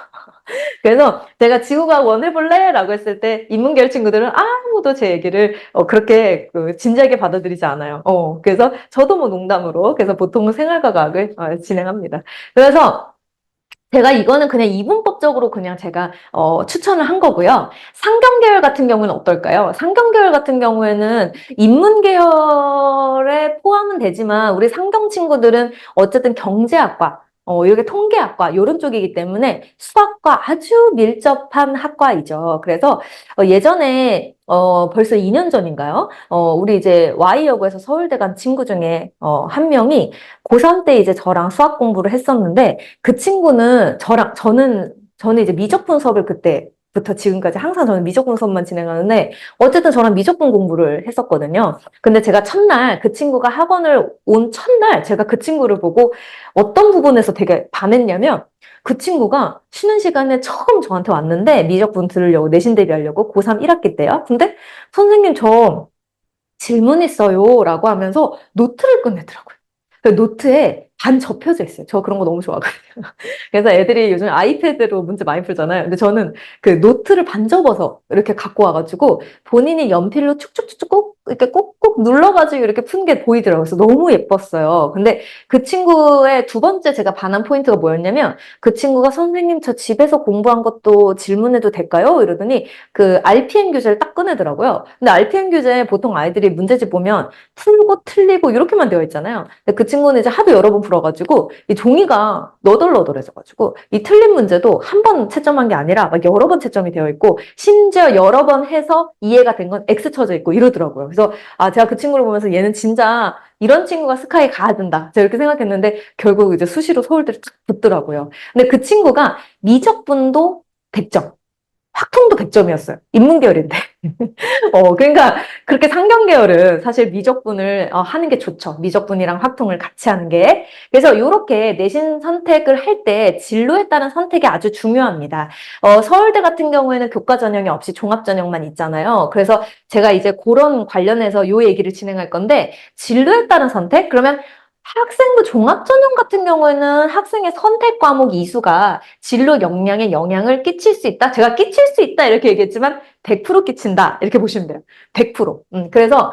A: 그래서 제가 지구과학 원 해볼래? 라고 했을 때 인문계열 친구들은 아무도 제 얘기를 그렇게 진지하게 받아들이지 않아요. 그래서 저도 뭐 농담으로 그래서 보통은 생활과 과학을 진행합니다. 그래서 제가 이거는 그냥 이분법적으로 그냥 제가 추천을 한 거고요. 상경계열 같은 경우는 어떨까요? 상경계열 같은 경우에는 인문계열에 포함은 되지만 우리 상경 친구들은 어쨌든 경제학과 이렇게 통계학과 이런 쪽이기 때문에 수학과 아주 밀접한 학과이죠. 그래서 예전에 벌써 2년 전인가요? 우리 이제 Y여고에서 서울대 간 친구 중에 한 명이 고3 때 이제 저랑 수학 공부를 했었는데 그 친구는 저는 이제 미적분 수업을 그때부터 지금까지 항상 저는 미적분 수업만 진행하는데 어쨌든 저랑 미적분 공부를 했었거든요. 근데 제가 첫날 그 친구가 학원을 온 첫날 제가 그 친구를 보고 어떤 부분에서 되게 반했냐면 그 친구가 쉬는 시간에 처음 저한테 왔는데 미적분 들으려고 내신 대비하려고 고3 1학기 때요. 근데 선생님 저 질문 있어요 라고 하면서 노트를 꺼내더라고요. 그 노트에 반 접혀져 있어요. 저 그런 거 너무 좋아하거든요. 그래서 애들이 요즘 아이패드로 문제 많이 풀잖아요. 근데 저는 그 노트를 반 접어서 이렇게 갖고 와가지고 본인이 연필로 축축축축 이렇게 꼭꼭 눌러가지고 이렇게 푼 게 보이더라고요. 그래서 너무 예뻤어요. 근데 그 친구의 두 번째 제가 반한 포인트가 뭐였냐면 그 친구가 선생님 저 집에서 공부한 것도 질문해도 될까요? 이러더니 그 RPM 교재를 딱 꺼내더라고요. 근데 RPM 교재 보통 아이들이 문제집 보면 풀고 틀리고 이렇게만 되어 있잖아요. 근데 그 친구는 이제 하도 여러 번 풀어가지고 이 종이가 너덜너덜해져가지고 이 틀린 문제도 한 번 채점한 게 아니라 막 여러 번 채점이 되어 있고 심지어 여러 번 해서 이해가 된 건 X 쳐져 있고 이러더라고요. 그래서 아 제가 그 친구를 보면서 얘는 진짜 이런 친구가 스카이 가야 된다. 제가 이렇게 생각했는데 결국 이제 수시로 서울대를 탁 붙더라고요. 근데 그 친구가 미적분도 100점, 확통도 100점이었어요. 인문계열인데. 그러니까 그렇게 상경계열은 사실 미적분을 하는 게 좋죠. 미적분이랑 확통을 같이 하는 게. 그래서 이렇게 내신 선택을 할 때 진로에 따른 선택이 아주 중요합니다. 서울대 같은 경우에는 교과 전형이 없이 종합 전형만 있잖아요. 그래서 제가 이제 그런 관련해서 요 얘기를 진행할 건데 진로에 따른 선택? 그러면 학생부 종합전형 같은 경우에는 학생의 선택 과목 이수가 진로 역량에 영향을 끼칠 수 있다. 제가 끼칠 수 있다 이렇게 얘기했지만 100% 끼친다. 이렇게 보시면 돼요. 100%. 그래서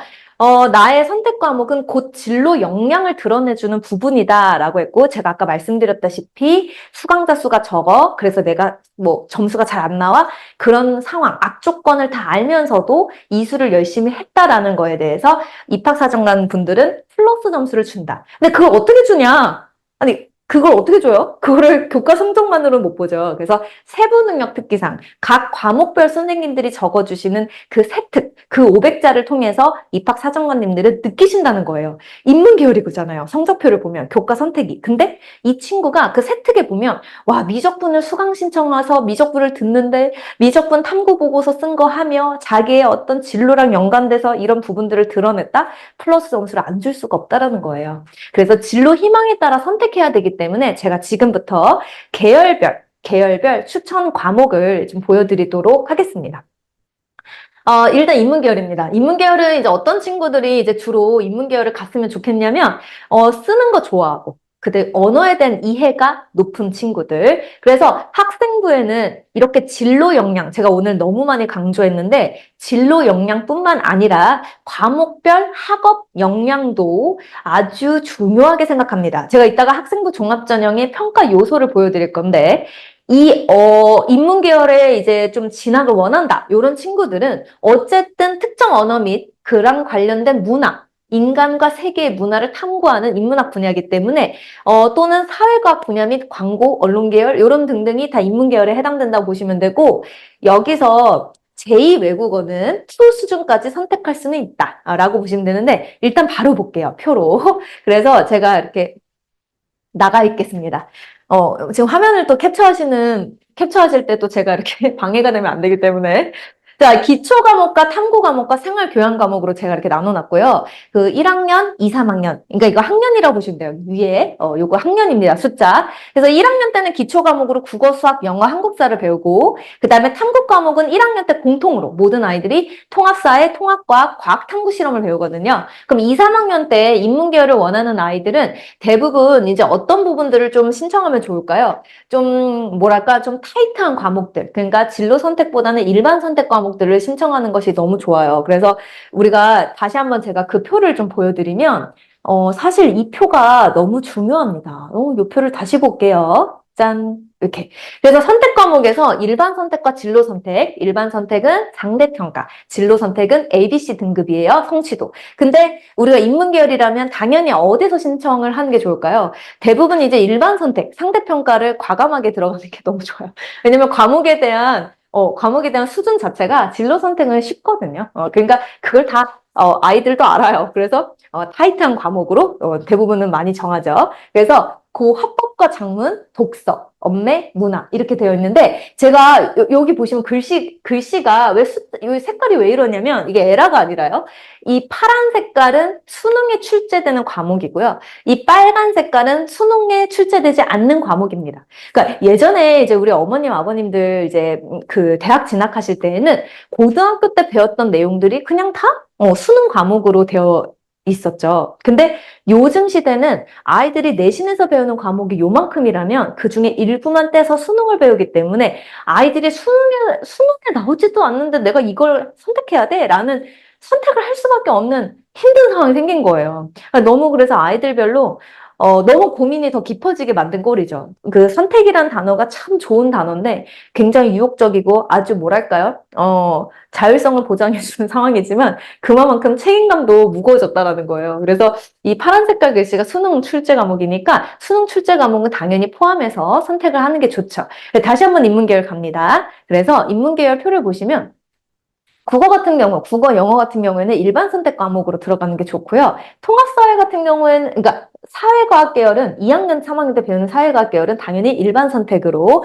A: 나의 선택 과목은 곧 진로 역량을 드러내주는 부분이다라고 했고 제가 아까 말씀드렸다시피 수강자 수가 적어. 그래서 내가 뭐 점수가 잘 안 나와. 그런 상황, 악조건을 다 알면서도 이수를 열심히 했다라는 거에 대해서 입학사정관 분들은 플러스 점수를 준다. 근데 그걸 어떻게 주냐? 아니, 그걸 어떻게 줘요? 그거를 교과 성적만으로는 못 보죠. 그래서 세부 능력 특기상 각 과목별 선생님들이 적어주시는 그 세특, 그 500자를 통해서 입학 사정관님들은 느끼신다는 거예요. 인문계열이잖아요. 성적표를 보면 교과 선택이. 근데 이 친구가 그 세특에 보면 와 미적분을 수강 신청 와서 미적분을 듣는데 미적분 탐구 보고서 쓴 거 하며 자기의 어떤 진로랑 연관돼서 이런 부분들을 드러냈다? 플러스 점수를 안 줄 수가 없다라는 거예요. 그래서 진로 희망에 따라 선택해야 되기 때문에 제가 지금부터 계열별 추천 과목을 좀 보여드리도록 하겠습니다. 일단 인문계열입니다. 인문계열은 이제 어떤 친구들이 이제 주로 인문계열을 갔으면 좋겠냐면, 쓰는 거 좋아하고, 근데 언어에 대한 이해가 높은 친구들. 그래서 학생부에는 이렇게 진로 역량, 제가 오늘 너무 많이 강조했는데, 진로 역량뿐만 아니라 과목별 학업 역량도 아주 중요하게 생각합니다. 제가 이따가 학생부 종합전형의 평가 요소를 보여드릴 건데, 인문 계열에 이제 좀 진학을 원한다. 이런 친구들은 어쨌든 특정 언어 및 그랑 관련된 문화, 인간과 세계의 문화를 탐구하는 인문학 분야이기 때문에 또는 사회과학 분야 및 광고, 언론 계열 이런 등등이 다 인문 계열에 해당된다고 보시면 되고 여기서 제2 외국어는 투 수준까지 선택할 수는 있다라고 보시면 되는데 일단 바로 볼게요. 표로. 그래서 제가 이렇게 나가 있겠습니다. 지금 화면을 또 캡처하실 때 또 제가 이렇게 방해가 되면 안 되기 때문에. 자, 기초 과목과 탐구 과목과 생활 교양 과목으로 제가 이렇게 나눠놨고요. 그 1학년, 2, 3학년. 그러니까 이거 학년이라고 보시면 돼요. 위에, 요거 학년입니다. 숫자. 그래서 1학년 때는 기초 과목으로 국어, 수학, 영어, 한국사를 배우고, 그 다음에 탐구 과목은 1학년 때 공통으로 모든 아이들이 통합사회, 통합과학, 과학 탐구 실험을 배우거든요. 그럼 2, 3학년 때 인문계열을 원하는 아이들은 대부분 이제 어떤 부분들을 좀 신청하면 좋을까요? 좀 뭐랄까 좀 타이트한 과목들 그러니까 진로 선택보다는 일반 선택 과목들을 신청하는 것이 너무 좋아요. 그래서 우리가 다시 한번 제가 그 표를 좀 보여드리면 사실 이 표가 너무 중요합니다. 이 표를 다시 볼게요. 짠 이렇게. 그래서 선택 과목에서 일반 선택과 진로 선택, 일반 선택은 상대평가, 진로 선택은 ABC 등급이에요. 성취도. 근데 우리가 인문계열이라면 당연히 어디서 신청을 하는 게 좋을까요? 대부분 이제 일반 선택, 상대평가를 과감하게 들어가는 게 너무 좋아요. 왜냐면 과목에 대한 수준 자체가 진로 선택은 쉽거든요. 그러니까 그걸 다 아이들도 알아요. 그래서 타이트한 과목으로 대부분은 많이 정하죠. 그래서 그 화법과 작문, 독서, 엄매, 문화 이렇게 되어 있는데 제가 여기 보시면 글씨가 이 색깔이 왜 이러냐면 이게 에라가 아니라요. 이 파란 색깔은 수능에 출제되는 과목이고요. 이 빨간 색깔은 수능에 출제되지 않는 과목입니다. 그러니까 예전에 이제 우리 어머님, 아버님들 이제 그 대학 진학하실 때에는 고등학교 때 배웠던 내용들이 그냥 다 수능 과목으로 되어 있었죠. 근데 요즘 시대는 아이들이 내신에서 배우는 과목이 요만큼이라면 그 중에 일부만 떼서 수능을 배우기 때문에 아이들이 수능에 나오지도 않는데 내가 이걸 선택해야 돼? 라는 선택을 할 수밖에 없는 힘든 상황이 생긴 거예요. 그러니까 너무 그래서 아이들별로 너무 고민이 더 깊어지게 만든 꼴이죠. 그 선택이란 단어가 참 좋은 단어인데 굉장히 유혹적이고 아주 뭐랄까요? 자율성을 보장해주는 상황이지만 그만큼 책임감도 무거워졌다라는 거예요. 그래서 이 파란 색깔 글씨가 수능 출제 과목이니까 수능 출제 과목은 당연히 포함해서 선택을 하는 게 좋죠. 다시 한번 인문계열 갑니다. 그래서 인문계열 표를 보시면 국어 같은 경우, 국어, 영어 같은 경우에는 일반 선택 과목으로 들어가는 게 좋고요. 통합사회 같은 경우에는, 그러니까 사회과학 계열은 2학년, 3학년 때 배우는 사회과학 계열은 당연히 일반 선택으로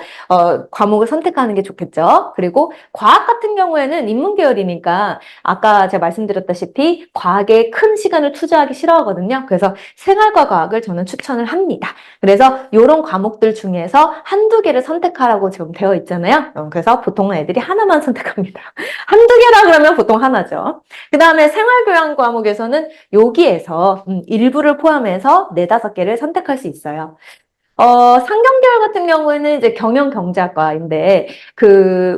A: 과목을 선택하는 게 좋겠죠. 그리고 과학 같은 경우에는 인문 계열이니까 아까 제가 말씀드렸다시피 과학에 큰 시간을 투자하기 싫어하거든요. 그래서 생활과 과학을 저는 추천을 합니다. 그래서 이런 과목들 중에서 한두 개를 선택하라고 지금 되어 있잖아요. 그래서 보통은 애들이 하나만 선택합니다. 한두 개라 그러면 보통 하나죠. 그 다음에 생활교양 과목에서는 여기에서 일부를 포함해서 네다섯 개를 선택할 수 있어요. 상경계열 같은 경우에는 이제 경영경제학과인데,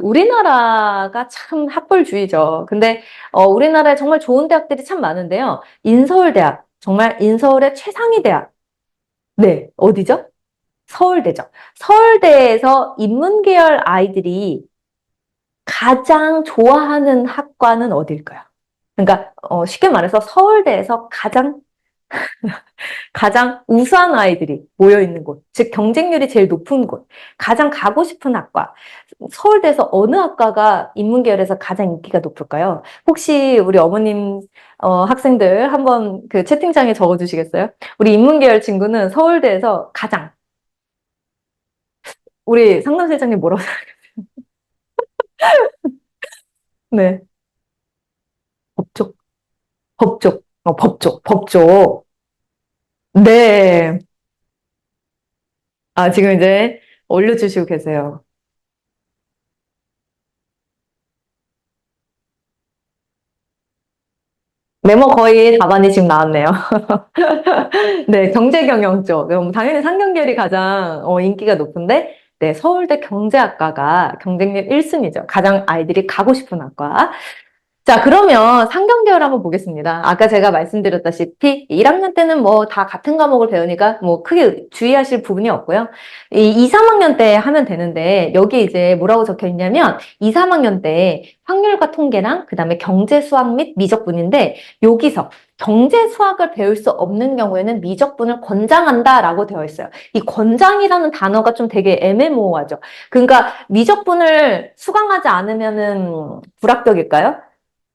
A: 우리나라가 참 학벌주의죠. 근데, 우리나라에 정말 좋은 대학들이 참 많은데요. 인서울대학, 정말 인서울의 최상위 대학. 네, 어디죠? 서울대죠. 서울대에서 인문계열 아이들이 가장 좋아하는 학과는 어딜까요? 그러니까 쉽게 말해서 서울대에서 가장 우수한 아이들이 모여 있는 곳, 즉 경쟁률이 제일 높은 곳, 가장 가고 싶은 학과. 서울대에서 어느 학과가 인문계열에서 가장 인기가 높을까요? 혹시 우리 어머님 학생들 한번 그 채팅창에 적어주시겠어요? 우리 인문계열 친구는 서울대에서 가장 우리 상담실장님 뭐라고 생각해요? 네, 법쪽, 법쪽. 네. 아, 지금 이제 올려주시고 계세요. 메모 거의 답안이 지금 나왔네요. 네, 경제경영 쪽. 그럼 당연히 상경계열이 가장 인기가 높은데, 네, 서울대 경제학과가 경쟁률 1순위죠. 가장 아이들이 가고 싶은 학과. 자, 그러면 상경계열 한번 보겠습니다. 아까 제가 말씀드렸다시피 1학년 때는 뭐 다 같은 과목을 배우니까 뭐 크게 주의하실 부분이 없고요. 2, 3학년 때 하면 되는데 여기 이제 뭐라고 적혀 있냐면 2, 3학년 때 확률과 통계랑 그다음에 경제, 수학 및 미적분인데 여기서 경제, 수학을 배울 수 없는 경우에는 미적분을 권장한다라고 되어 있어요. 이 권장이라는 단어가 좀 되게 애매모호하죠. 그러니까 미적분을 수강하지 않으면은 불합격일까요?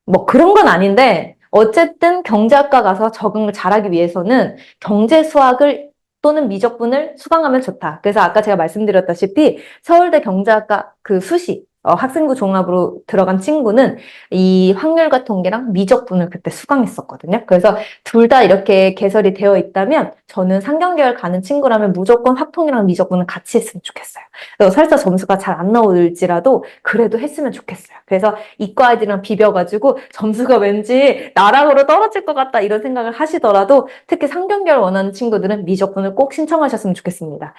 A: 뭐 그런 건 아닌데 어쨌든 경제학과 가서 적응을 잘하기 위해서는 경제 수학을 또는 미적분을 수강하면 좋다. 그래서 아까 제가 말씀드렸다시피 서울대 경제학과 그 수시 학생부 종합으로 들어간 친구는 이 확률과 통계랑 미적분을 그때 수강했었거든요. 그래서 둘 다 이렇게 개설이 되어 있다면 저는 상경계열 가는 친구라면 무조건 확통이랑 미적분을 같이 했으면 좋겠어요. 그래서 설사 점수가 잘 안 나올지라도 그래도 했으면 좋겠어요. 그래서 이과 아이들이랑 비벼가지고 점수가 왠지 나락으로 떨어질 것 같다 이런 생각을 하시더라도 특히 상경계열 원하는 친구들은 미적분을 꼭 신청하셨으면 좋겠습니다.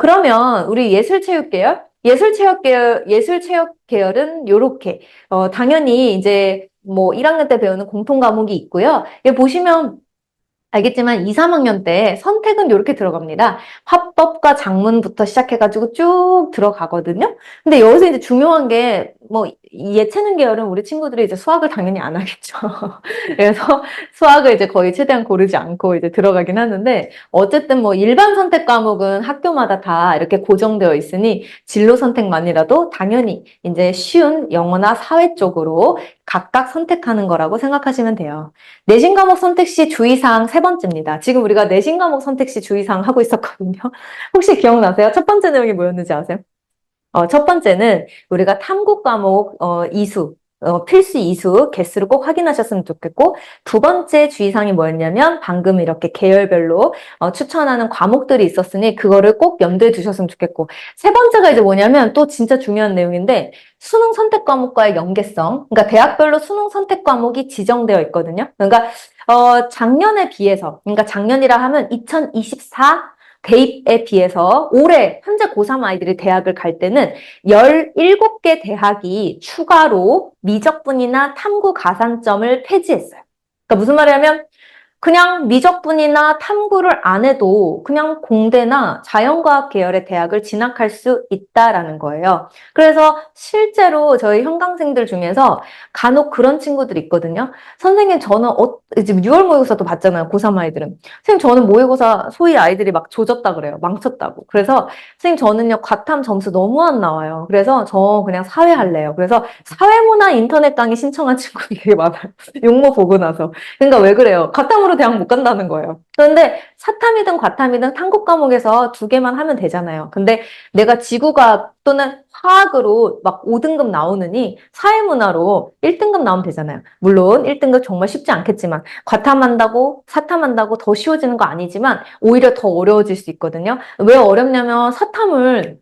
A: 그러면 우리 예술체육계열? 예술체육 계열은 요렇게 당연히 이제 뭐 1학년 때 배우는 공통 과목이 있고요. 여기 보시면 알겠지만 2, 3학년 때 선택은 이렇게 들어갑니다. 화법과 작문부터 시작해가지고 쭉 들어가거든요. 근데 여기서 이제 중요한 게 뭐 예체능 계열은 우리 친구들이 이제 수학을 당연히 안 하겠죠. 그래서 수학을 이제 거의 최대한 고르지 않고 이제 들어가긴 하는데 어쨌든 뭐 일반 선택 과목은 학교마다 다 이렇게 고정되어 있으니 진로 선택만이라도 당연히 이제 쉬운 영어나 사회 쪽으로 각각 선택하는 거라고 생각하시면 돼요. 내신 과목 선택 시 주의사항 세 번째입니다. 지금 우리가 내신 과목 선택 시 주의사항 하고 있었거든요. 혹시 기억나세요? 첫 번째 내용이 뭐였는지 아세요? 첫 번째는 우리가 탐구 과목 이수, 필수 이수 개수를 꼭 확인하셨으면 좋겠고 두 번째 주의사항이 뭐였냐면 방금 이렇게 계열별로 추천하는 과목들이 있었으니 그거를 꼭 염두에 두셨으면 좋겠고 세 번째가 이제 뭐냐면 또 진짜 중요한 내용인데 수능 선택 과목과의 연계성 그러니까 대학별로 수능 선택 과목이 지정되어 있거든요. 그러니까 작년에 비해서 그러니까 작년이라 하면 2024 대입에 비해서 올해 현재 고3 아이들이 대학을 갈 때는 17개 대학이 추가로 미적분이나 탐구 가산점을 폐지했어요. 그러니까 무슨 말이냐면 그냥 미적분이나 탐구를 안 해도 그냥 공대나 자연과학 계열의 대학을 진학할 수 있다라는 거예요. 그래서 실제로 저희 현강생들 중에서 간혹 그런 친구들이 있거든요. 선생님, 저는 지금 6월 모의고사도 봤잖아요. 고3 아이들은. 선생님, 저는 모의고사 소위 아이들이 막 조졌다 그래요. 망쳤다고. 그래서 선생님, 저는요, 과탐 점수 너무 안 나와요. 그래서 저 그냥 사회 할래요. 그래서 사회문화 인터넷 강의 신청한 친구들이 되게 많아요. 용모 보고 나서. 그러니까 왜 그래요? 과탐으로 대학 못 간다는 거예요. 그런데 사탐이든 과탐이든 탐구 과목에서 2개만 하면 되잖아요. 근데 내가 지구과학 또는 화학으로 막 5등급 나오느니 사회문화로 1등급 나오면 되잖아요. 물론 1등급 정말 쉽지 않겠지만 과탐한다고 사탐한다고 더 쉬워지는 거 아니지만 오히려 더 어려워질 수 있거든요. 왜 어렵냐면 사탐을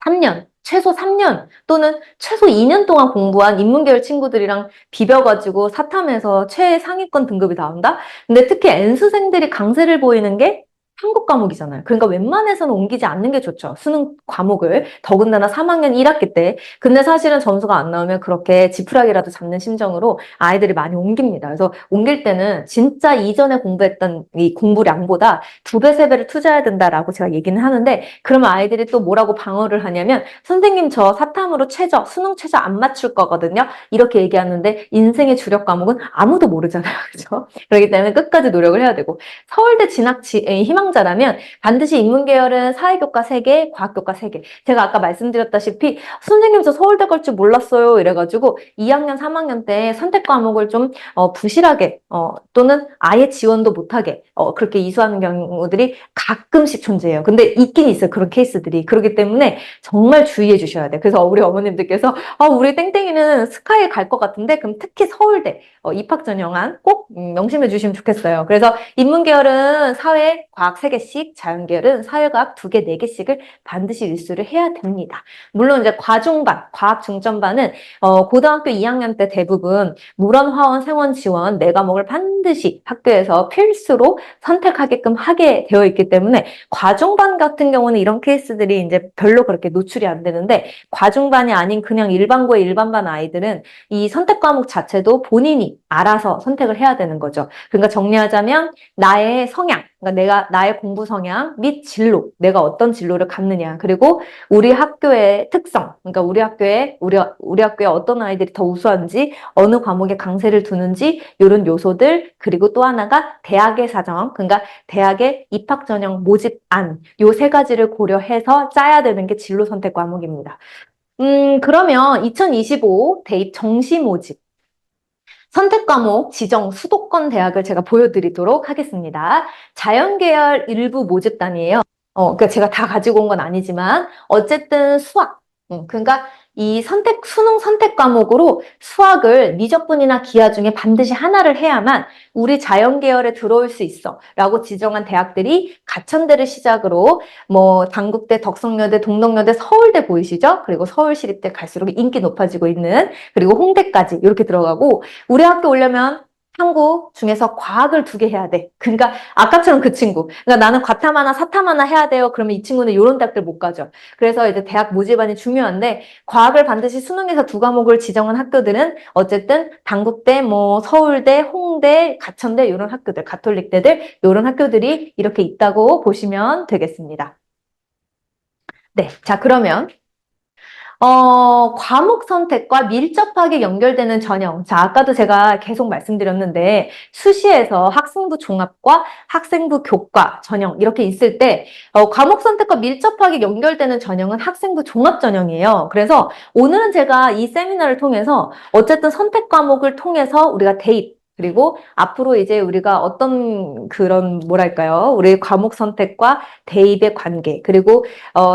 A: 3년, 최소 3년 또는 최소 2년 동안 공부한 인문계열 친구들이랑 비벼가지고 사탐에서 최상위권 등급이 나온다? 근데 특히 N수생들이 강세를 보이는 게 한국 과목이잖아요. 그러니까 웬만해서는 옮기지 않는 게 좋죠. 수능 과목을. 더군다나 3학년 1학기 때. 근데 사실은 점수가 안 나오면 그렇게 지푸라기라도 잡는 심정으로 아이들이 많이 옮깁니다. 그래서 옮길 때는 진짜 이전에 공부했던 이 공부량보다 2배, 3배를 투자해야 된다라고 제가 얘기는 하는데 그러면 아이들이 또 뭐라고 방어를 하냐면 선생님 저 사탐으로 최저, 수능 최저 안 맞출 거거든요. 이렇게 얘기하는데 인생의 주력 과목은 아무도 모르잖아요. 그죠? 그렇기 때문에 끝까지 노력을 해야 되고 서울대 진학 희망자라면 반드시 인문계열은 사회교과 3개, 과학교과 3개. 제가 아까 말씀드렸다시피 선생님 저 서울대 갈 줄 몰랐어요. 이래가지고 2학년, 3학년 때 선택 과목을 좀 부실하게 또는 아예 지원도 못하게 그렇게 이수하는 경우들이 가끔씩 존재해요. 근데 있긴 있어요. 그런 케이스들이. 그렇기 때문에 정말 주의해 주셔야 돼요. 그래서 우리 어머님들께서 우리 땡땡이는 스카이 갈 것 같은데 그럼 특히 서울대 입학 전형안 꼭 명심해 주시면 좋겠어요. 그래서 인문계열은 사회, 과학 3개씩, 자연계열은 사회과학 2개, 4개씩을 반드시 일수를 해야 됩니다. 물론 이제 과중반, 과학 중점반은 고등학교 2학년 때 대부분 물원, 화원, 생원, 지원 4과목을 반드시 학교에서 필수로 선택하게끔 하게 되어 있기 때문에 과중반 같은 경우는 이런 케이스들이 이제 별로 그렇게 노출이 안 되는데 과중반이 아닌 그냥 일반고의 일반반 아이들은 이 선택 과목 자체도 본인이 알아서 선택을 해야 되는 거죠. 그러니까 정리하자면 나의 성향, 그러니까 나의 공부 성향 및 진로, 내가 어떤 진로를 갖느냐, 그리고 우리 학교의 특성, 그러니까 우리 학교에 어떤 아이들이 더 우수한지, 어느 과목에 강세를 두는지 이런 요소들, 그리고 또 하나가 대학의 사정, 그러니까 대학의 입학 전형 모집안 요 3가지를 고려해서 짜야 되는 게 진로 선택 과목입니다. 그러면 2025 대입 정시 모집 선택 과목 지정 수도권 대학을 제가 보여드리도록 하겠습니다. 자연계열 일부 모집단이에요. 그러니까 제가 다 가지고 온 건 아니지만 어쨌든 수학. 그러니까 이 수능 선택 과목으로 수학을 미적분이나 기하 중에 반드시 하나를 해야만 우리 자연계열에 들어올 수 있어 라고 지정한 대학들이 가천대를 시작으로 뭐 단국대, 덕성여대, 동덕여대, 서울대 보이시죠? 그리고 서울시립대 갈수록 인기 높아지고 있는 그리고 홍대까지 이렇게 들어가고 우리 학교 오려면 탐구 중에서 과학을 2개 해야 돼. 그러니까 아까처럼 그 친구. 그러니까 나는 과탐 하나, 사탐 하나 해야 돼요. 그러면 이 친구는 이런 대학들 못 가죠. 그래서 이제 대학 모집안이 중요한데 과학을 반드시 수능에서 2과목을 지정한 학교들은 어쨌든 단국대, 뭐 서울대, 홍대, 가천대 이런 학교들, 가톨릭대들 이런 학교들이 이렇게 있다고 보시면 되겠습니다. 네, 자 그러면 과목 선택과 밀접하게 연결되는 전형. 자, 아까도 제가 계속 말씀드렸는데, 수시에서 학생부 종합과 학생부 교과 전형, 이렇게 있을 때, 과목 선택과 밀접하게 연결되는 전형은 학생부 종합 전형이에요. 그래서 오늘은 제가 이 세미나를 통해서 어쨌든 선택 과목을 통해서 우리가 대입, 그리고 앞으로 이제 우리가 어떤 그런 뭐랄까요? 우리 과목 선택과 대입의 관계, 그리고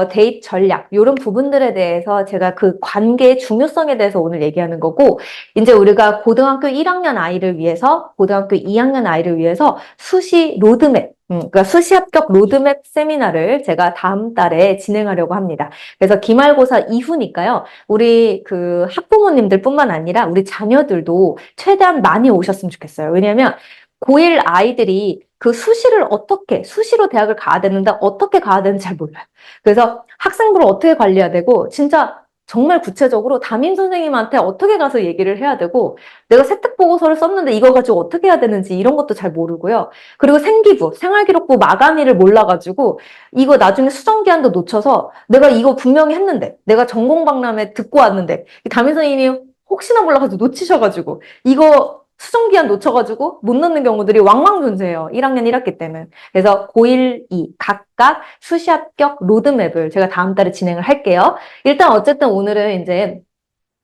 A: 대입 전략 이런 부분들에 대해서 제가 그 관계의 중요성에 대해서 오늘 얘기하는 거고 이제 우리가 고등학교 1학년 아이를 위해서 고등학교 2학년 아이를 위해서 수시 로드맵 그러니까 수시 합격 로드맵 세미나를 제가 다음 달에 진행하려고 합니다. 그래서 기말고사 이후니까요. 우리 그 학부모님들뿐만 아니라 우리 자녀들도 최대한 많이 오셨으면 좋겠어요. 왜냐하면 고1 아이들이 그 수시로 대학을 가야 되는데 어떻게 가야 되는지 잘 몰라요. 그래서 학생부를 어떻게 관리해야 되고, 진짜 정말 구체적으로 담임 선생님한테 어떻게 가서 얘기를 해야 되고, 내가 세특 보고서를 썼는데 이거 가지고 어떻게 해야 되는지 이런 것도 잘 모르고요. 그리고 생기부, 생활기록부 마감일을 몰라가지고, 이거 나중에 수정기한도 놓쳐서 내가 이거 분명히 했는데, 내가 전공박람회 듣고 왔는데, 담임 선생님이 혹시나 몰라가지고 놓치셔가지고, 이거 수정기한 놓쳐가지고 못 넣는 경우들이 왕왕존재해요. 1학년 1학기 때는. 그래서 고1, 2 각각 수시 합격 로드맵을 제가 다음 달에 진행을 할게요. 일단 어쨌든 오늘은 이제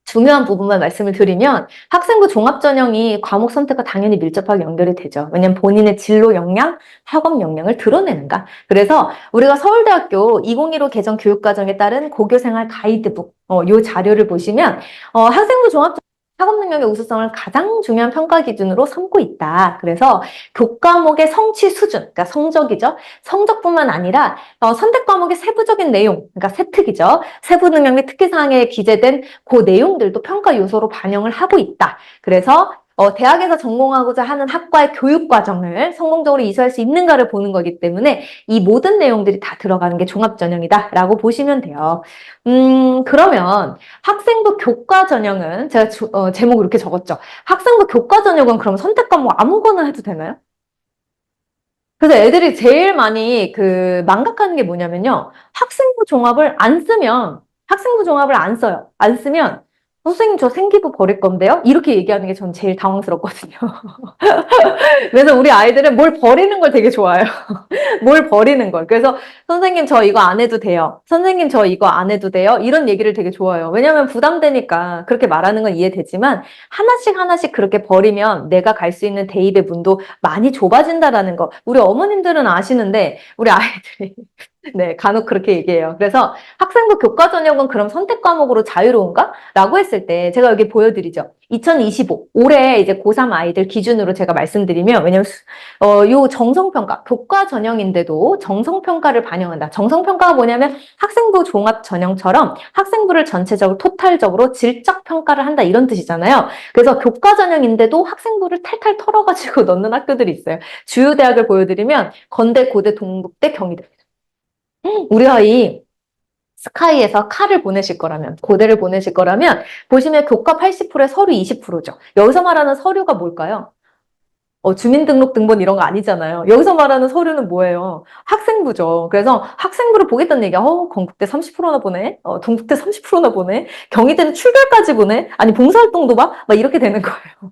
A: 중요한 부분만 말씀을 드리면 학생부 종합전형이 과목 선택과 당연히 밀접하게 연결이 되죠. 왜냐면 본인의 진로 역량, 학업 역량을 드러내는가. 그래서 우리가 서울대학교 2015 개정 교육과정에 따른 고교생활 가이드북 요 자료를 보시면 학생부 종합 학업 능력의 우수성을 가장 중요한 평가 기준으로 삼고 있다. 그래서 교과목의 성취 수준, 그러니까 성적이죠. 성적뿐만 아니라 선택 과목의 세부적인 내용, 그러니까 세특이죠. 세부 능력 및 특기사항에 기재된 그 내용들도 평가 요소로 반영을 하고 있다. 그래서 대학에서 전공하고자 하는 학과의 교육 과정을 성공적으로 이수할 수 있는가를 보는 거기 때문에 이 모든 내용들이 다 들어가는 게 종합전형이다라고 보시면 돼요. 그러면 학생부 교과 전형은 제가 제목 이렇게 적었죠. 학생부 교과 전형은 그럼 선택 과목 아무거나 해도 되나요? 그래서 애들이 제일 많이 망각하는 게 뭐냐면요. 학생부 종합을 안 써요. 안 쓰면 선생님 저 생기부 버릴 건데요? 이렇게 얘기하는 게 전 제일 당황스럽거든요. 그래서 우리 아이들은 뭘 버리는 걸 되게 좋아해요. 뭘 버리는 걸. 그래서 선생님 저 이거 안 해도 돼요. 선생님 저 이거 안 해도 돼요. 이런 얘기를 되게 좋아해요. 왜냐하면 부담되니까 그렇게 말하는 건 이해되지만 하나씩 하나씩 그렇게 버리면 내가 갈 수 있는 대입의 문도 많이 좁아진다라는 거. 우리 어머님들은 아시는데 우리 아이들이 네, 간혹 그렇게 얘기해요. 그래서 학생부 교과 전형은 그럼 선택 과목으로 자유로운가? 라고 했을 때 제가 여기 보여드리죠. 2025 올해 이제 고3 아이들 기준으로 제가 말씀드리면 왜냐면 요 정성평가 교과 전형인데도 정성평가를 반영한다. 정성평가가 뭐냐면 학생부 종합 전형처럼 학생부를 전체적으로 토탈적으로 질적 평가를 한다 이런 뜻이잖아요. 그래서 교과 전형인데도 학생부를 탈탈 털어가지고 넣는 학교들이 있어요. 주요 대학을 보여드리면 건대, 고대, 동국대, 경희대. 우리 아이 스카이에서 카를 보내실 거라면, 고대를 보내실 거라면, 보시면 교과 80%에 서류 20%죠. 여기서 말하는 서류가 뭘까요? 주민등록등본 이런 거 아니잖아요. 여기서 말하는 서류는 뭐예요? 학생부죠. 그래서 학생부를 보겠다는 얘기야. 건국대 30%나 보네? 동국대 30%나 보네? 경희대는 출결까지 보네? 아니, 봉사활동도 봐? 막 이렇게 되는 거예요.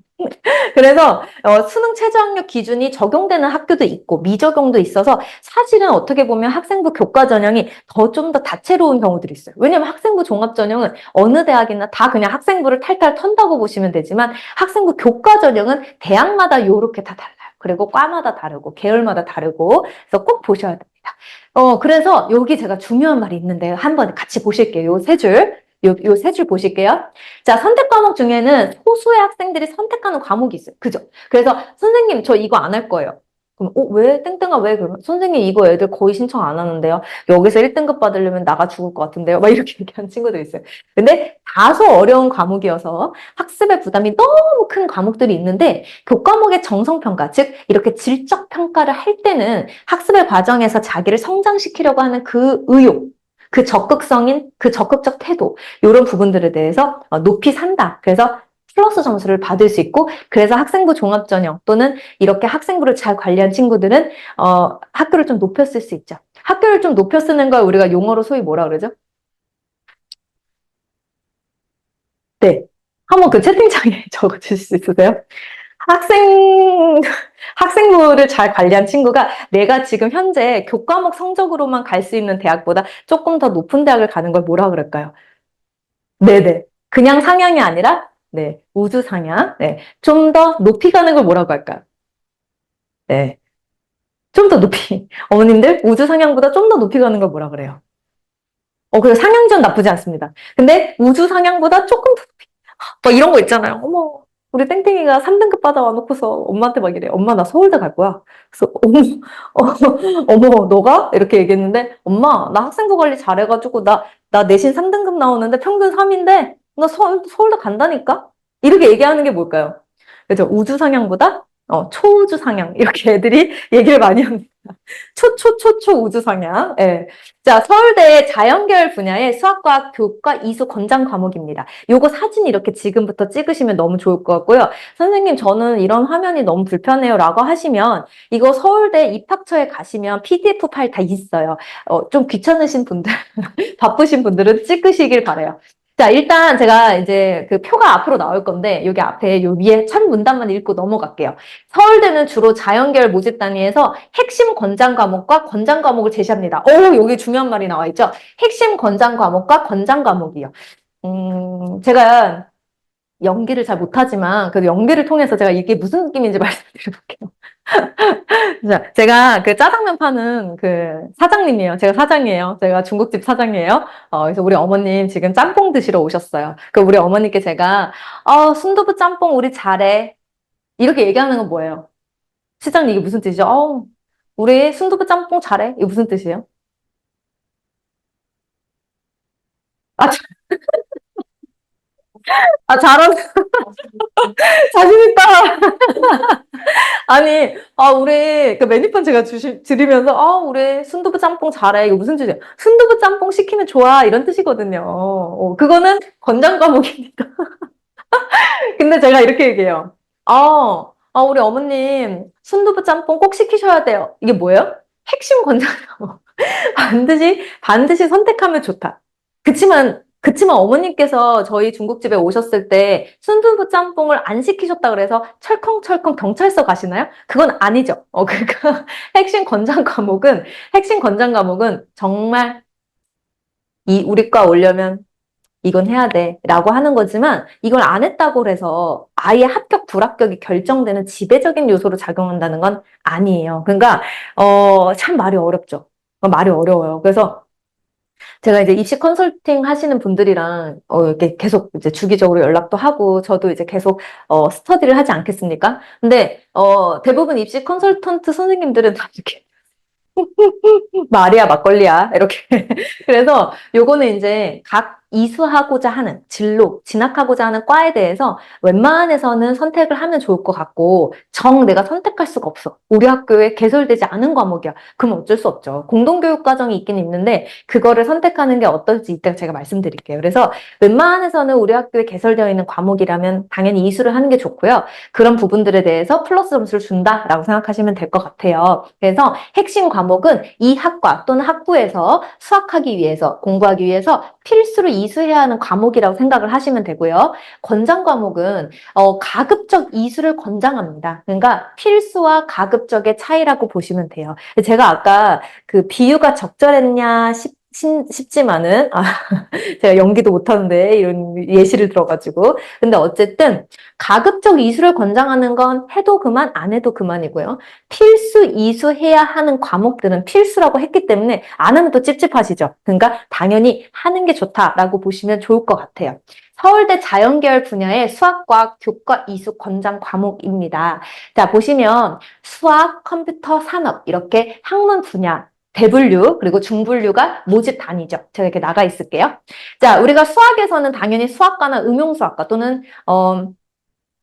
A: 그래서 수능 최저학력 기준이 적용되는 학교도 있고 미적용도 있어서 사실은 어떻게 보면 학생부 교과 전형이 좀 더 다채로운 경우들이 있어요. 왜냐면 학생부 종합 전형은 어느 대학이나 다 그냥 학생부를 탈탈 턴다고 보시면 되지만 학생부 교과 전형은 대학마다 요렇게 다 달라요. 그리고 과마다 다르고 계열마다 다르고 그래서 꼭 보셔야 됩니다. 그래서 여기 제가 중요한 말이 있는데 한번 같이 보실게요. 요 세 줄. 요 세 줄 보실게요. 자, 선택 과목 중에는 소수의 학생들이 선택하는 과목이 있어요. 그죠? 그래서 선생님, 저 이거 안 할 거예요. 그럼, 왜? 땡땡아, 왜? 그러면 선생님, 이거 애들 거의 신청 안 하는데요. 여기서 1등급 받으려면 나가 죽을 것 같은데요. 막 이렇게 얘기하는 친구들 있어요. 근데 다소 어려운 과목이어서 학습의 부담이 너무 큰 과목들이 있는데 교과목의 정성평가, 즉 이렇게 질적 평가를 할 때는 학습의 과정에서 자기를 성장시키려고 하는 그 의욕, 그 적극성인 그 적극적 태도 이런 부분들에 대해서 높이 산다. 그래서 플러스 점수를 받을 수 있고 그래서 학생부 종합전형 또는 이렇게 학생부를 잘 관리한 친구들은 학교를 좀 높여 쓸 수 있죠. 학교를 좀 높여 쓰는 걸 우리가 용어로 소위 뭐라 그러죠? 네. 한번 그 채팅창에 적어주실 수 있으세요? 학생, 학생부를 잘 관리한 친구가 내가 지금 현재 교과목 성적으로만 갈 수 있는 대학보다 조금 더 높은 대학을 가는 걸 뭐라 그럴까요? 네네. 그냥 상향이 아니라, 네, 우주 상향. 네. 좀 더 높이 가는 걸 뭐라고 할까요? 네. 좀 더 높이. 어머님들, 우주 상향보다 좀 더 높이 가는 걸 뭐라 그래요? 그래서 상향전 나쁘지 않습니다. 근데 우주 상향보다 조금 더 높이. 막 이런 거 있잖아요. 어머, 우리 땡땡이가 3등급 받아와 놓고서 엄마한테 막 이래. 엄마, 나 서울대 갈 거야. 그래서, 어머, 너가? 이렇게 얘기했는데, 엄마, 나 학생부 관리 잘해가지고, 나 내신 3등급 나오는데 평균 3인데, 나 서울대 간다니까? 이렇게 얘기하는 게 뭘까요? 그죠? 우주 상향보다 초우주 상향. 이렇게 애들이 얘기를 많이 합니다. 우주 상향. 예. 자, 서울대 자연계열 분야의 수학과학 교과 이수 권장 과목입니다. 요거 사진 이렇게 지금부터 찍으시면 너무 좋을 것 같고요. 선생님, 저는 이런 화면이 너무 불편해요. 라고 하시면 이거 서울대 입학처에 가시면 PDF 파일 다 있어요. 좀 귀찮으신 분들, 바쁘신 분들은 찍으시길 바래요. 자, 일단 제가 이제 그 표가 앞으로 나올 건데 여기 앞에 요 위에 첫 문단만 읽고 넘어갈게요. 서울대는 주로 자연계열 모집 단위에서 핵심 권장 과목과 권장 과목을 제시합니다. 여기 중요한 말이 나와 있죠. 핵심 권장 과목과 권장 과목이요. 제가 연기를 잘 못하지만 그래도 연기를 통해서 제가 이게 무슨 느낌인지 말씀드려볼게요. 자, 제가 그 짜장면 파는 그 사장님이에요. 제가 사장이에요. 제가 중국집 사장이에요. 그래서 우리 어머님 지금 짬뽕 드시러 오셨어요. 그 우리 어머니께 제가 순두부 짬뽕 우리 잘해. 이렇게 얘기하는 건 뭐예요? 시장님 이게 무슨 뜻이죠? 우리 순두부 짬뽕 잘해. 이게 무슨 뜻이에요? 아, 잘한, 자신 있다. 아니, 우리 그 메뉴판 제가 드리면서, 우리 순두부 짬뽕 잘해. 이거 무슨 뜻이에요? 순두부 짬뽕 시키면 좋아. 이런 뜻이거든요. 그거는 권장 과목입니다. 근데 제가 이렇게 얘기해요. 우리 어머님 순두부 짬뽕 꼭 시키셔야 돼요. 이게 뭐예요? 핵심 권장 과목. 반드시 선택하면 좋다. 그치만 어머님께서 저희 중국집에 오셨을 때 순두부 짬뽕을 안 시키셨다 그래서 철컹철컹 경찰서 가시나요? 그건 아니죠. 그러니까 핵심 권장 과목은 정말 우리 과 오려면 이건 해야 돼 라고 하는 거지만 이걸 안 했다고 해서 아예 합격, 불합격이 결정되는 지배적인 요소로 작용한다는 건 아니에요. 그러니까 참 말이 어렵죠. 말이 어려워요. 그래서 제가 이제 입시 컨설팅 하시는 분들이랑 이렇게 계속 이제 주기적으로 연락도 하고 저도 이제 계속 스터디를 하지 않겠습니까? 근데 대부분 입시 컨설턴트 선생님들은 다 이렇게 말이야 막걸리야 이렇게 그래서 요거는 이제 각 이수하고자 하는 진로, 진학하고자 하는 과에 대해서 웬만해서는 선택을 하면 좋을 것 같고 내가 선택할 수가 없어. 우리 학교에 개설되지 않은 과목이야. 그럼 어쩔 수 없죠. 공동교육 과정이 있긴 있는데 그거를 선택하는 게 어떨지 이따가 제가 말씀드릴게요. 그래서 웬만해서는 우리 학교에 개설되어 있는 과목이라면 당연히 이수를 하는 게 좋고요. 그런 부분들에 대해서 플러스 점수를 준다라고 생각하시면 될 것 같아요. 그래서 핵심 과목은 이 학과 또는 학부에서 수학하기 위해서, 공부하기 위해서 필수로 이수해야 하는 과목이라고 생각을 하시면 되고요. 권장 과목은 가급적 이수를 권장합니다. 그러니까 필수와 가급적의 차이라고 보시면 돼요. 제가 아까 그 비유가 적절했냐 싶지만은 제가 연기도 못하는데 이런 예시를 들어가지고 근데 어쨌든 가급적 이수를 권장하는 건 해도 그만 안 해도 그만이고요. 필수 이수해야 하는 과목들은 필수라고 했기 때문에 안 하면 또 찝찝하시죠. 그러니까 당연히 하는 게 좋다라고 보시면 좋을 것 같아요. 서울대 자연계열 분야의 수학과학 교과 이수 권장 과목입니다. 자, 보시면 수학, 컴퓨터, 산업 이렇게 학문 분야 대분류 그리고 중분류가 모집 단위죠. 제가 이렇게 나가 있을게요. 자, 우리가 수학에서는 당연히 수학과나 응용수학과 또는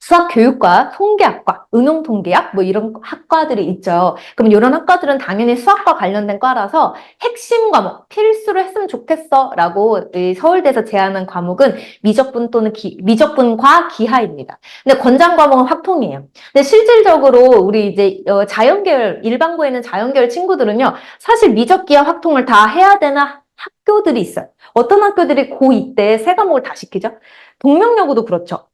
A: 수학교육과, 통계학과, 응용통계학 뭐 이런 학과들이 있죠. 그럼 이런 학과들은 당연히 수학과 관련된 과라서 핵심 과목, 필수로 했으면 좋겠어 라고 서울대에서 제안한 과목은 미적분 또는 미적분과 기하입니다. 근데 권장 과목은 확통이에요. 근데 실질적으로 우리 이제 자연계열, 일반고에 있는 자연계열 친구들은요. 사실 미적기하 확통을 다 해야 되는 학교들이 있어요. 어떤 학교들이 고2 때 세 과목을 다 시키죠? 동명여고도 그렇죠.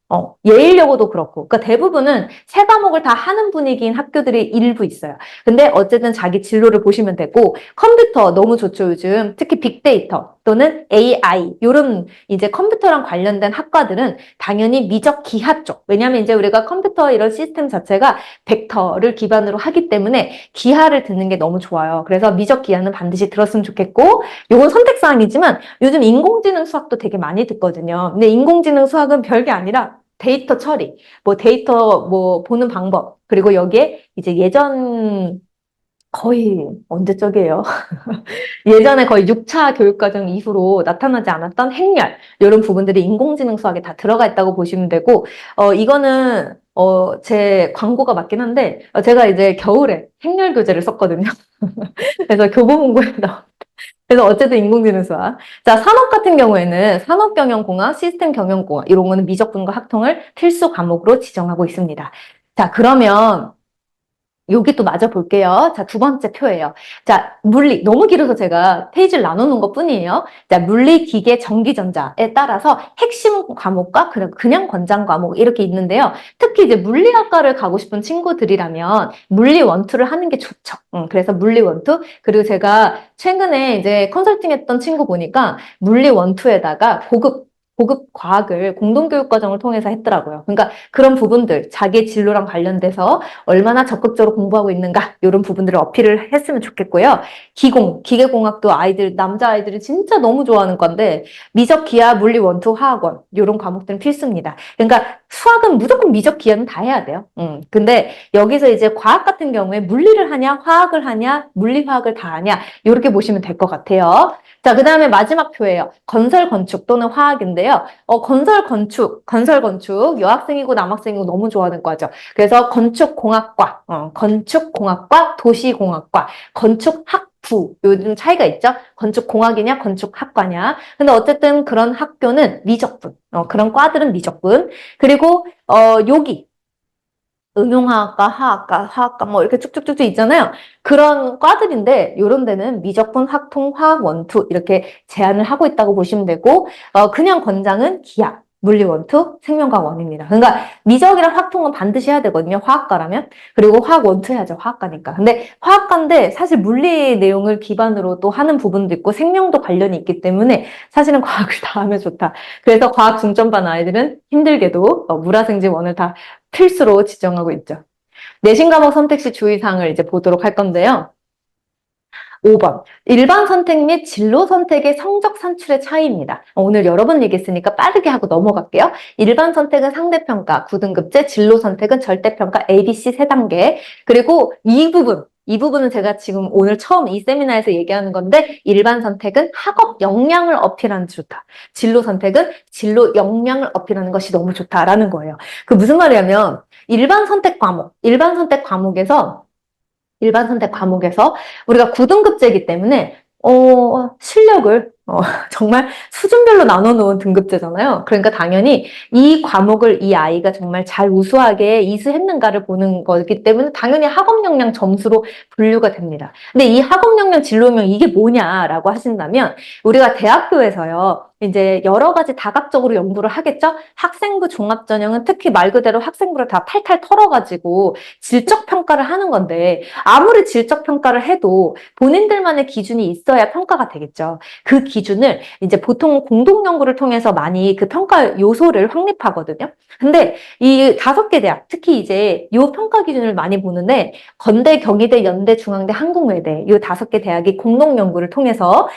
A: 예일여고도 그렇고. 그러니까 대부분은 세 과목을 다 하는 분위기인 학교들이 일부 있어요. 근데 어쨌든 자기 진로를 보시면 되고, 컴퓨터 너무 좋죠, 요즘. 특히 빅데이터 또는 AI, 요런 이제 컴퓨터랑 관련된 학과들은 당연히 미적 기하 쪽. 왜냐면 이제 우리가 컴퓨터 이런 시스템 자체가 벡터를 기반으로 하기 때문에 기하를 듣는 게 너무 좋아요. 그래서 미적 기하는 반드시 들었으면 좋겠고, 요건 선택사항이지만 요즘 인공지능 수학도 되게 많이 듣거든요. 근데 인공지능 수학은 별게 아니라 데이터 처리, 뭐 데이터 뭐 보는 방법, 그리고 여기에 이제 예전 거의 언제적이에요? 예전에 거의 6차 교육과정 이후로 나타나지 않았던 행렬 이런 부분들이 인공지능 수학에 다 들어가 있다고 보시면 되고 이거는 제 광고가 맞긴 한데, 제가 이제 겨울에 행렬 교재를 썼거든요. 그래서 교보문고에 나와. 그래서 어쨌든 인공지능 수학. 자, 산업 같은 경우에는 산업경영공학, 시스템경영공학, 이런 거는 미적분과 학통을 필수 과목으로 지정하고 있습니다. 자, 그러면 여기 또 마저 볼게요. 자, 두 번째 표예요. 자, 물리. 너무 길어서 제가 페이지를 나누는 것 뿐이에요. 자, 물리, 기계, 전기, 전자에 따라서 핵심 과목과 그냥 권장 과목 이렇게 있는데요. 특히 이제 물리학과를 가고 싶은 친구들이라면 물리 원투를 하는 게 좋죠. 그래서 물리 원투. 그리고 제가 최근에 이제 컨설팅 했던 친구 보니까 물리 원투에다가 고급 과학을 공동교육 과정을 통해서 했더라고요. 그러니까 그런 부분들, 자기 진로랑 관련돼서 얼마나 적극적으로 공부하고 있는가 이런 부분들을 어필을 했으면 좋겠고요. 기계공학도 남자아이들이 진짜 너무 좋아하는 건데 미적, 기하, 물리, 원투, 화학원 이런 과목들은 필수입니다. 그러니까 수학은 무조건 미적, 기하는 다 해야 돼요. 근데 여기서 이제 과학 같은 경우에 물리를 하냐, 화학을 하냐, 물리, 화학을 다 하냐 이렇게 보시면 될 것 같아요. 자, 그 다음에 마지막 표예요. 건설, 건축 또는 화학인데요. 건설, 건축, 여학생이고 남학생이고 너무 좋아하는 과죠. 그래서 건축공학과, 도시공학과, 건축학부, 요즘 차이가 있죠? 건축공학이냐, 건축학과냐. 근데 어쨌든 그런 학교는 미적분, 그런 과들은 미적분. 그리고, 여기, 응용화학과, 화학과 뭐 이렇게 쭉쭉쭉쭉 있잖아요. 그런 과들인데 이런 데는 미적분, 학통, 화학, 원투 이렇게 제한을 하고 있다고 보시면 되고 그냥 권장은 기하, 물리 원투, 생명과학 원입니다. 그러니까 미적이랑 학통은 반드시 해야 되거든요. 화학과라면. 그리고 화학 원투 해야죠. 화학과니까. 근데 화학과인데 사실 물리 내용을 기반으로 또 하는 부분도 있고 생명도 관련이 있기 때문에 사실은 과학을 다 하면 좋다. 그래서 과학 중점반 아이들은 힘들게도 물화생지 원을 다 필수로 지정하고 있죠. 내신 과목 선택 시 주의사항을 이제 보도록 할 건데요. 5번. 일반 선택 및 진로 선택의 성적 산출의 차이입니다. 오늘 여러 번 얘기했으니까 빠르게 하고 넘어갈게요. 일반 선택은 상대평가, 9등급제, 진로 선택은 절대평가, ABC 3단계. 그리고 이 부분은 제가 지금 오늘 처음 이 세미나에서 얘기하는 건데 일반 선택은 학업 역량을 어필하는 게 좋다. 진로 선택은 진로 역량을 어필하는 것이 너무 좋다라는 거예요. 그 무슨 말이냐면 일반 선택 과목에서 우리가 9등급제이기 때문에 실력을 정말 수준별로 나눠놓은 등급제잖아요. 그러니까 당연히 이 과목을 이 아이가 정말 잘 우수하게 이수했는가를 보는 거기 때문에 당연히 학업 역량 점수로 분류가 됩니다. 근데 이 학업 역량 진로 역량 이게 뭐냐라고 하신다면 우리가 대학교에서요. 이제 여러 가지 다각적으로 연구를 하겠죠? 학생부 종합전형은 특히 말 그대로 학생부를 다 탈탈 털어가지고 질적 평가를 하는 건데 아무리 질적 평가를 해도 본인들만의 기준이 있어야 평가가 되겠죠. 그 기준을 이제 보통 공동 연구를 통해서 많이 그 평가 요소를 확립하거든요. 근데 이 5개 대학, 특히 이제 요 평가 기준을 많이 보는데 건대, 경희대, 연대, 중앙대, 한국외대 요 5개 대학이 공동 연구를 통해서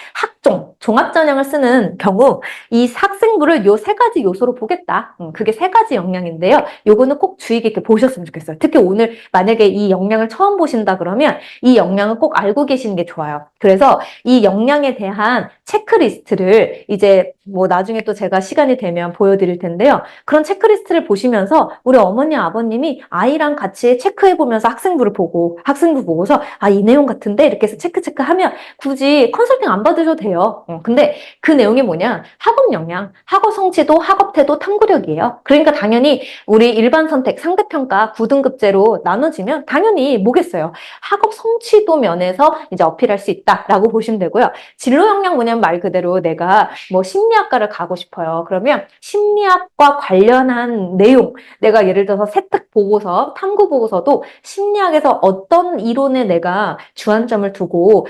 A: 종합전형을 쓰는 경우 이 학생부를 요 3가지 요소로 보겠다. 그게 3가지 역량인데요. 요거는 꼭 주의 깊게 보셨으면 좋겠어요. 특히 오늘 만약에 이 역량을 처음 보신다 그러면 이 역량은 꼭 알고 계시는 게 좋아요. 그래서 이 역량에 대한 체크리스트를 이제 뭐 나중에 또 제가 시간이 되면 보여드릴 텐데요. 그런 체크리스트를 보시면서 우리 어머니, 아버님이 아이랑 같이 체크해보면서 학생부 보고서 이 내용 같은데 이렇게 해서 체크하면 굳이 컨설팅 안 받으셔도 돼요. 근데 그 내용이 뭐냐? 학업 역량, 학업 성취도, 학업 태도, 탐구력이에요. 그러니까 당연히 우리 일반 선택, 상대평가 9등급제로 나눠지면 당연히 뭐겠어요? 학업 성취도 면에서 이제 어필할 수 있다라고 보시면 되고요. 진로 역량 뭐냐면 말 그대로 내가 뭐 심리학과를 가고 싶어요. 그러면 심리학과 관련한 내용, 내가 예를 들어서 세특 보고서, 탐구 보고서도 심리학에서 어떤 이론에 내가 주안점을 두고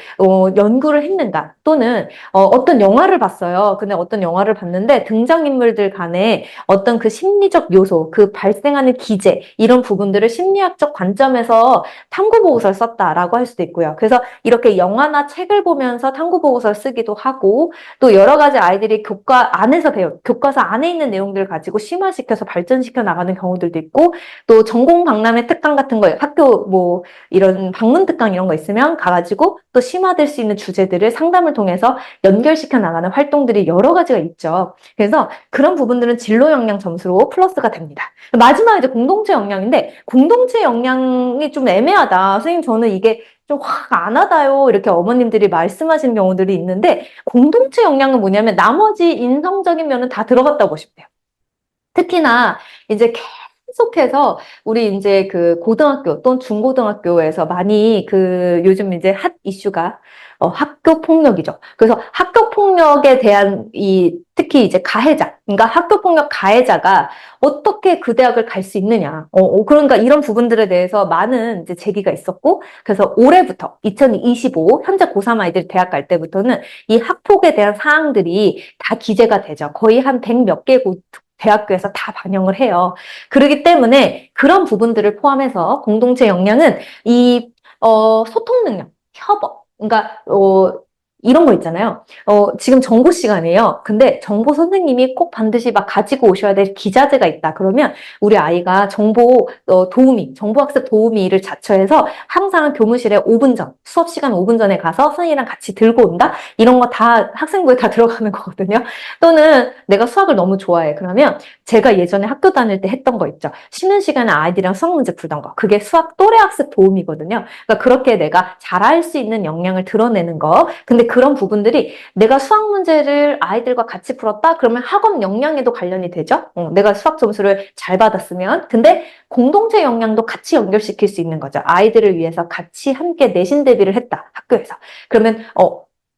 A: 연구를 했는가 또는 어떤 영화를 봤어요. 근데 어떤 영화를 봤는데 등장인물들 간에 어떤 그 심리적 요소, 그 발생하는 기제 이런 부분들을 심리학적 관점에서 탐구 보고서를 썼다라고 할 수도 있고요. 그래서 이렇게 영화나 책을 보면서 탐구 보고서를 쓰기도 하고 또 여러 가지 아이들이 교과서 안에 있는 내용들을 가지고 심화시켜서 발전시켜 나가는 경우들도 있고 또 전공 박람회 특강 같은 거, 학교 뭐 이런 방문 특강 이런 거 있으면 가가지고 또 심화될 수 있는 주제들을 상담을 통해서 연결시켜 나가는 활동들이 여러 가지가 있죠. 그래서 그런 부분들은 진로 역량 점수로 플러스가 됩니다. 마지막 이제 공동체 역량인데, 공동체 역량이 좀 애매하다. 선생님, 저는 이게 좀 확 안 와닿아요. 이렇게 어머님들이 말씀하시는 경우들이 있는데, 공동체 역량은 뭐냐면 나머지 인성적인 면은 다 들어갔다고 보시면 돼요. 특히나 이제 계속해서 우리 이제 그 고등학교 또는 중고등학교에서 많이 그 요즘 이제 핫 이슈가 학교 폭력이죠. 그래서 학교 폭력에 대한 특히 이제 가해자, 그러니까 학교 폭력 가해자가 어떻게 그 대학을 갈 수 있느냐. 그러니까 이런 부분들에 대해서 많은 이제 제기가 있었고, 그래서 올해부터 2025 현재 고3 아이들이 대학 갈 때부터는 이 학폭에 대한 사항들이 다 기재가 되죠. 거의 한 100 몇 개 대학교에서 다 반영을 해요. 그렇기 때문에 그런 부분들을 포함해서 공동체 역량은 소통 능력, 협업, 그러니까 이런 거 있잖아요. 지금 정보 시간이에요. 근데 정보 선생님이 꼭 반드시 막 가지고 오셔야 될 기자재가 있다. 그러면 우리 아이가 정보학습 도우미를 자처해서 항상 교무실에 5분 전, 수업 시간 5분 전에 가서 선생님이랑 같이 들고 온다? 이런 거 다 학생부에 다 들어가는 거거든요. 또는 내가 수학을 너무 좋아해. 그러면 제가 예전에 학교 다닐 때 했던 거 있죠. 쉬는 시간에 아이들이랑 수학 문제 풀던 거. 그게 수학 또래 학습 도우미거든요. 그러니까 그렇게 내가 잘할 수 있는 역량을 드러내는 거. 근데 그런 부분들이 내가 수학 문제를 아이들과 같이 풀었다? 그러면 학업 역량에도 관련이 되죠. 내가 수학 점수를 잘 받았으면. 근데 공동체 역량도 같이 연결시킬 수 있는 거죠. 아이들을 위해서 같이 함께 내신 대비를 했다. 학교에서. 그러면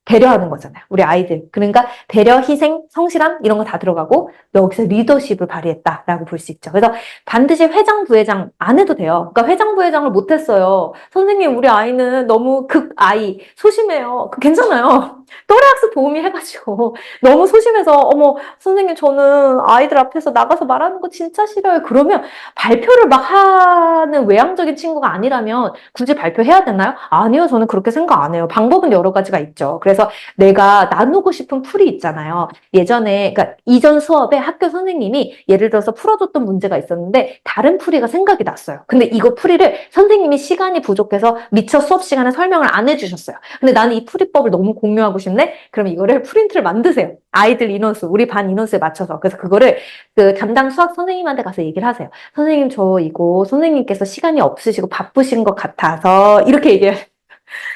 A: 배려하는 거잖아요. 우리 아이들. 그러니까 배려, 희생, 성실함 이런 거 다 들어가고 여기서 리더십을 발휘했다라고 볼 수 있죠. 그래서 반드시 회장, 부회장 안 해도 돼요. 그러니까 회장, 부회장을 못 했어요. 선생님, 우리 아이는 너무 극아이, 소심해요. 괜찮아요. 또래학습 도우미 해가지고 너무 소심해서 어머 선생님 저는 아이들 앞에서 나가서 말하는 거 진짜 싫어요. 그러면 발표를 막 하는 외향적인 친구가 아니라면 굳이 발표해야 되나요? 아니요. 저는 그렇게 생각 안 해요. 방법은 여러 가지가 있죠. 그래서 내가 나누고 싶은 풀이 있잖아요. 예전에 그러니까 이전 수업에 학교 선생님이 예를 들어서 풀어줬던 문제가 있었는데 다른 풀이가 생각이 났어요. 근데 이거 풀이를 선생님이 시간이 부족해서 미처 수업 시간에 설명을 안 해주셨어요. 근데 나는 이 풀이법을 너무 공유하고 싶네? 그럼 이거를 프린트를 만드세요. 아이들 인원수, 우리 반 인원수에 맞춰서. 그래서 그거를 그 담당 수학 선생님한테 가서 얘기를 하세요. 선생님, 저 이거 선생님께서 시간이 없으시고 바쁘신 것 같아서 이렇게 얘기해요.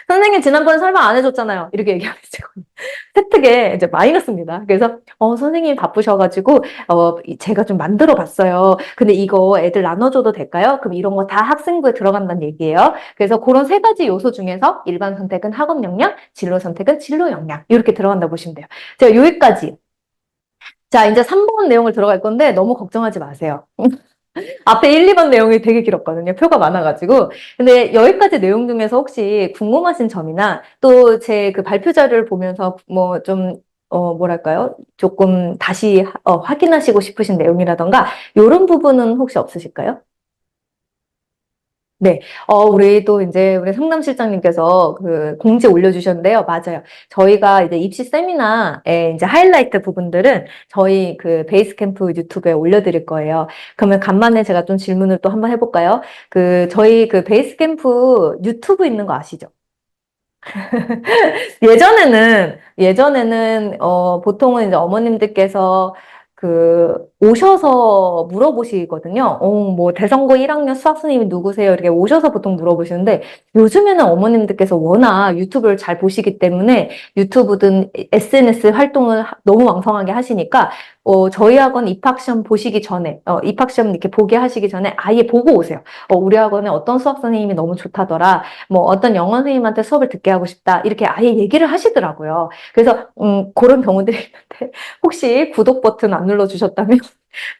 A: 선생님 지난번에 설명 안 해줬잖아요. 이렇게 얘기하면 획득에 이제 마이너스입니다. 그래서 선생님이 바쁘셔가지고 제가 좀 만들어 봤어요. 근데 이거 애들 나눠줘도 될까요? 그럼 이런 거 다 학생부에 들어간다는 얘기예요. 그래서 그런 세 가지 요소 중에서 일반 선택은 학업 역량, 진로 선택은 진로 역량 이렇게 들어간다고 보시면 돼요. 제가 여기까지. 자, 이제 3번 내용을 들어갈 건데 너무 걱정하지 마세요. 앞에 1, 2번 내용이 되게 길었거든요. 표가 많아가지고. 근데 여기까지 내용 중에서 혹시 궁금하신 점이나 또 제 그 발표 자료를 보면서 뭐 좀, 뭐랄까요? 조금 다시 확인하시고 싶으신 내용이라던가 이런 부분은 혹시 없으실까요? 네. 우리 또 이제 우리 상담실장님께서 그 공지 올려주셨는데요. 맞아요. 저희가 이제 입시 세미나에 이제 하이라이트 부분들은 저희 그 베이스캠프 유튜브에 올려드릴 거예요. 그러면 간만에 제가 좀 질문을 또 한번 해볼까요? 저희 그 베이스캠프 유튜브 있는 거 아시죠? 예전에는, 보통은 이제 어머님들께서 오셔서 물어보시거든요. 뭐, 대성고 1학년 수학 선생님이 누구세요? 이렇게 오셔서 보통 물어보시는데, 요즘에는 어머님들께서 워낙 유튜브를 잘 보시기 때문에 유튜브든 SNS 활동을 너무 왕성하게 하시니까, 저희 학원 입학시험 보시기 전에, 입학시험 이렇게 보게 하시기 전에 아예 보고 오세요. 우리 학원에 어떤 수학 선생님이 너무 좋다더라. 뭐, 어떤 영어 선생님한테 수업을 듣게 하고 싶다. 이렇게 아예 얘기를 하시더라고요. 그래서, 그런 경우들이 있는데, 혹시 구독 버튼 안 눌러주셨다면,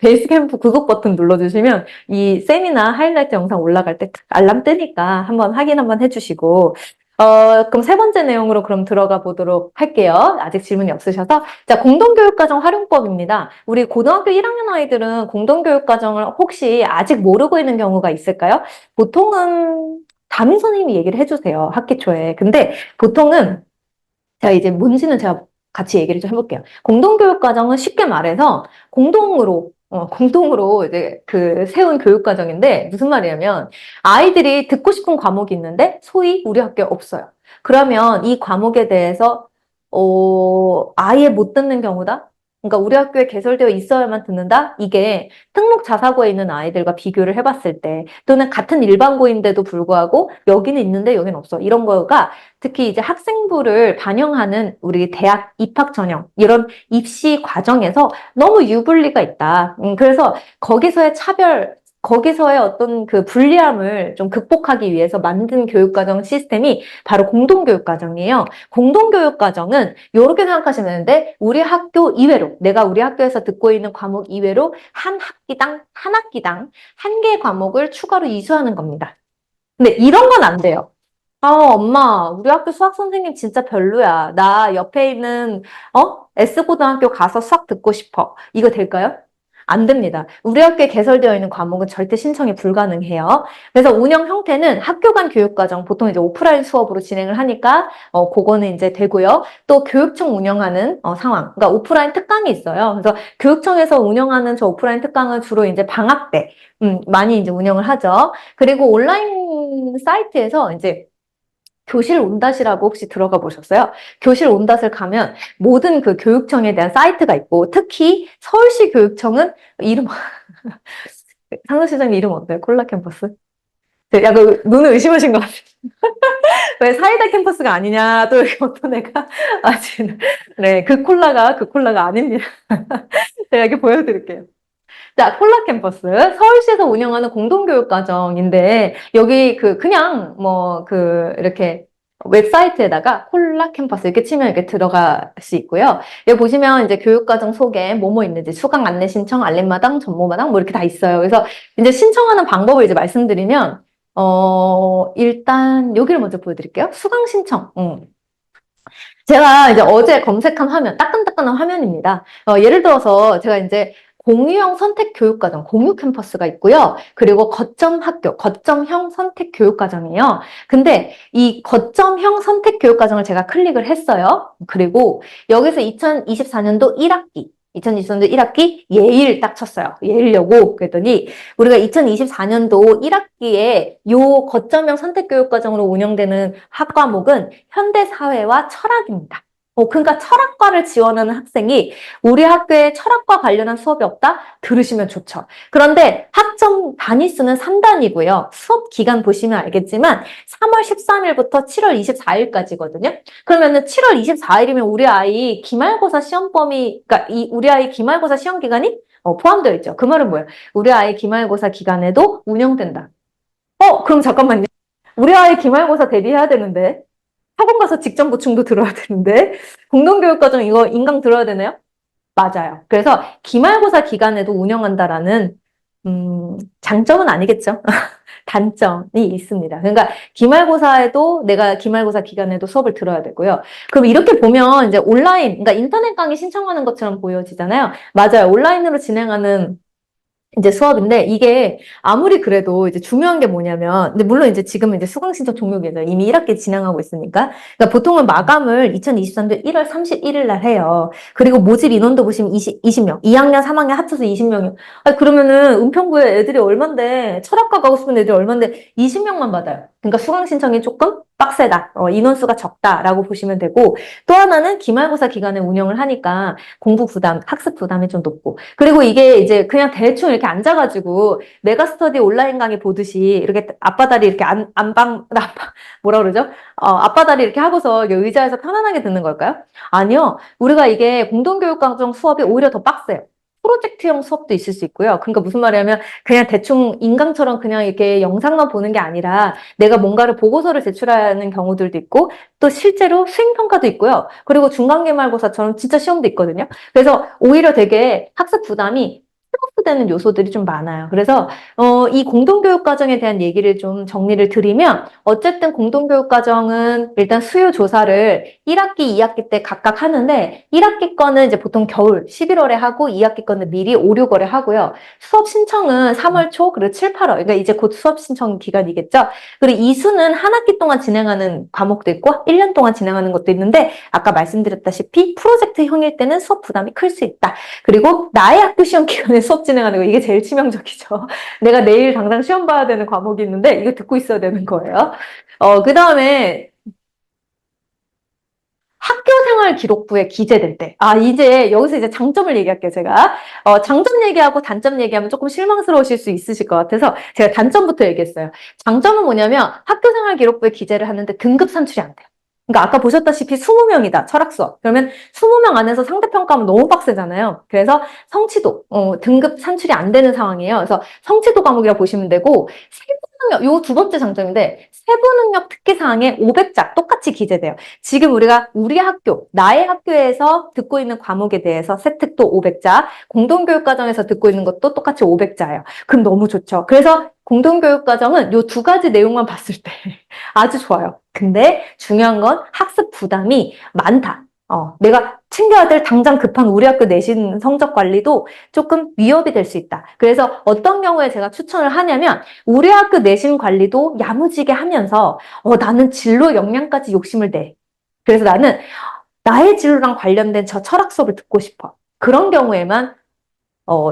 A: 베이스캠프 구독 버튼 눌러주시면, 이 세미나 하이라이트 영상 올라갈 때 알람 뜨니까 한번 확인 한번 해주시고, 그럼 세 번째 내용으로 그럼 들어가 보도록 할게요. 아직 질문이 없으셔서. 자, 공동교육과정 활용법입니다. 우리 고등학교 1학년 아이들은 공동교육과정을 혹시 아직 모르고 있는 경우가 있을까요? 보통은 담임 선생님이 얘기를 해주세요. 학기 초에. 근데 보통은 제가 이제 뭔지는 제가 같이 얘기를 좀 해볼게요. 공동교육과정은 쉽게 말해서 공동으로 공동으로 이제 그 세운 교육과정인데 무슨 말이냐면 아이들이 듣고 싶은 과목이 있는데 소위 우리 학교에 없어요. 그러면 이 과목에 대해서 아예 못 듣는 경우다? 그러니까 우리 학교에 개설되어 있어야만 듣는다? 이게 특목 자사고에 있는 아이들과 비교를 해봤을 때 또는 같은 일반고인데도 불구하고 여기는 있는데 여기는 없어. 이런 거가 특히 이제 학생부를 반영하는 우리 대학 입학 전형 이런 입시 과정에서 너무 유불리가 있다. 그래서 거기서의 차별, 거기서의 어떤 그 불리함을 좀 극복하기 위해서 만든 교육과정 시스템이 바로 공동교육과정이에요. 공동교육과정은 이렇게 생각하시면 되는데 우리 학교 이외로 내가 우리 학교에서 듣고 있는 과목 이외로 한 학기당 한 개의 과목을 추가로 이수하는 겁니다. 근데 이런 건 안 돼요. 엄마, 우리 학교 수학 선생님 진짜 별로야. 나 옆에 있는, S고등학교 가서 수학 듣고 싶어. 이거 될까요? 안 됩니다. 우리 학교에 개설되어 있는 과목은 절대 신청이 불가능해요. 그래서 운영 형태는 학교 간 교육과정, 보통 이제 오프라인 수업으로 진행을 하니까, 그거는 이제 되고요. 또 교육청 운영하는, 상황. 그러니까 오프라인 특강이 있어요. 그래서 교육청에서 운영하는 저 오프라인 특강은 주로 이제 방학 때, 많이 이제 운영을 하죠. 그리고 온라인 사이트에서 이제 교실 온닷이라고 혹시 들어가 보셨어요? 교실 온닷을 가면 모든 그 교육청에 대한 사이트가 있고 특히 서울시 교육청은 이름 상도시장님 이름 어때요? 콜라 캠퍼스? 약간 눈을 의심하신 것 같아요. 왜 사이다 캠퍼스가 아니냐 또 이렇게 어떤 애가 지금 네, 그 콜라가 아닙니다. 제가 이렇게 보여드릴게요. 자, 콜라 캠퍼스. 서울시에서 운영하는 공동교육과정인데, 여기 그냥 이렇게 웹사이트에다가 콜라 캠퍼스 이렇게 치면 이렇게 들어갈 수 있고요. 여기 보시면 이제 교육과정 소개, 뭐뭐 있는지, 수강 안내 신청, 알림마당, 전모마당, 뭐 이렇게 다 있어요. 그래서 이제 신청하는 방법을 이제 말씀드리면, 일단 여기를 먼저 보여드릴게요. 수강 신청. 제가 이제 어제 검색한 화면, 따끈따끈한 화면입니다. 예를 들어서 제가 이제 공유형 선택 교육과정, 공유 캠퍼스가 있고요. 그리고 거점 학교, 거점형 선택 교육과정이에요. 근데 이 거점형 선택 교육과정을 제가 클릭을 했어요. 그리고 여기서 2024년도 1학기, 2024년도 1학기 예일 딱 쳤어요. 예일여고. 그랬더니 우리가 2024년도 1학기에 요 거점형 선택교육과정으로 운영되는 학과목은 현대사회와 철학입니다. 그러니까 철학과를 지원하는 학생이 우리 학교에 철학과 관련한 수업이 없다? 들으시면 좋죠. 그런데 학점 단위 수는 3단이고요. 수업 기간 보시면 알겠지만 3월 13일부터 7월 24일까지거든요. 그러면은 7월 24일이면 우리 아이 기말고사 시험 범위, 그러니까 우리 아이 기말고사 시험 기간이 포함되어 있죠. 그 말은 뭐예요? 우리 아이 기말고사 기간에도 운영된다. 그럼 잠깐만요. 우리 아이 기말고사 대비해야 되는데. 학원 가서 직전 보충도 들어야 되는데. 공동교육과정 이거 인강 들어야 되나요? 맞아요. 그래서 기말고사 기간에도 운영한다라는 장점은 아니겠죠. 단점이 있습니다. 그러니까 기말고사에도 내가 기말고사 기간에도 수업을 들어야 되고요. 그럼 이렇게 보면 이제 온라인, 그러니까 인터넷 강의 신청하는 것처럼 보여지잖아요. 맞아요. 온라인으로 진행하는 이제 수업인데 이게 아무리 그래도 이제 중요한 게 뭐냐면 근데 물론 이제 지금은 이제 수강 신청 종료 기간 이미 1학기 진행하고 있으니까 그러니까 보통은 마감을 2023년 1월 31일 날 해요. 그리고 모집 인원도 보시면 20명, 2학년, 3학년 합쳐서 20명이요. 그러면은 은평구에 애들이 얼만데 철학과 가고 싶은 애들이 얼만데 20명만 받아요. 그러니까 수강 신청이 조금 빡세다. 인원수가 적다라고 보시면 되고 또 하나는 기말고사 기간에 운영을 하니까 공부 부담, 학습 부담이 좀 높고 그리고 이게 이제 그냥 대충 이렇게 앉아가지고 메가스터디 온라인 강의 보듯이 이렇게 앞바다리 이렇게 뭐라 그러죠? 앞바다리 이렇게 하고서 의자에서 편안하게 듣는 걸까요? 아니요. 우리가 이게 공동교육과정 수업이 오히려 더 빡세요. 프로젝트형 수업도 있을 수 있고요. 그러니까 무슨 말이냐면 그냥 대충 인강처럼 그냥 이렇게 영상만 보는 게 아니라 내가 뭔가를 보고서를 제출하는 경우들도 있고 또 실제로 수행평가도 있고요. 그리고 중간기말고사처럼 진짜 시험도 있거든요. 그래서 오히려 되게 학습 부담이 플러스되는 요소들이 좀 많아요. 그래서 이 공동교육과정에 대한 얘기를 좀 정리를 드리면 어쨌든 공동교육과정은 일단 수요 조사를 1학기, 2학기 때 각각 하는데 1학기 거는 이제 보통 겨울 11월에 하고 2학기 거는 미리 5, 6월에 하고요. 수업 신청은 3월 초 그리고 7, 8월 그러니까 이제 곧 수업 신청 기간이겠죠. 그리고 이수는 한 학기 동안 진행하는 과목도 있고 1년 동안 진행하는 것도 있는데 아까 말씀드렸다시피 프로젝트형일 때는 수업 부담이 클 수 있다. 그리고 나의 학교 시험 기간에 수업 진행하는 거, 이게 제일 치명적이죠. 내가 내일 당장 시험 봐야 되는 과목이 있는데, 이거 듣고 있어야 되는 거예요. 그 다음에 학교생활 기록부에 기재될 때. 이제 여기서 이제 장점을 얘기할게요, 제가. 장점 얘기하고 단점 얘기하면 조금 실망스러우실 수 있으실 것 같아서 제가 단점부터 얘기했어요. 장점은 뭐냐면 학교생활 기록부에 기재를 하는데 등급 산출이 안 돼요. 그러니까 아까 보셨다시피 20명이다, 철학 수업. 그러면 20명 안에서 상대평가하면 너무 빡세잖아요. 그래서 성취도, 등급 산출이 안 되는 상황이에요. 그래서 성취도 과목이라 보시면 되고, 세부능력, 요 두 번째 장점인데, 세부능력 특기사항에 500자 똑같이 기재돼요. 지금 우리가 우리 학교, 나의 학교에서 듣고 있는 과목에 대해서 세특도 500자, 공동교육과정에서 듣고 있는 것도 똑같이 500자예요. 그럼 너무 좋죠. 그래서 공동교육과정은 요 두 가지 내용만 봤을 때 아주 좋아요. 근데 중요한 건 학습 부담이 많다. 내가 챙겨야 될 당장 급한 우리 학교 내신 성적 관리도 조금 위협이 될 수 있다. 그래서 어떤 경우에 제가 추천을 하냐면 우리 학교 내신 관리도 야무지게 하면서 나는 진로 역량까지 욕심을 내. 그래서 나는 나의 진로랑 관련된 저 철학 수업을 듣고 싶어. 그런 경우에만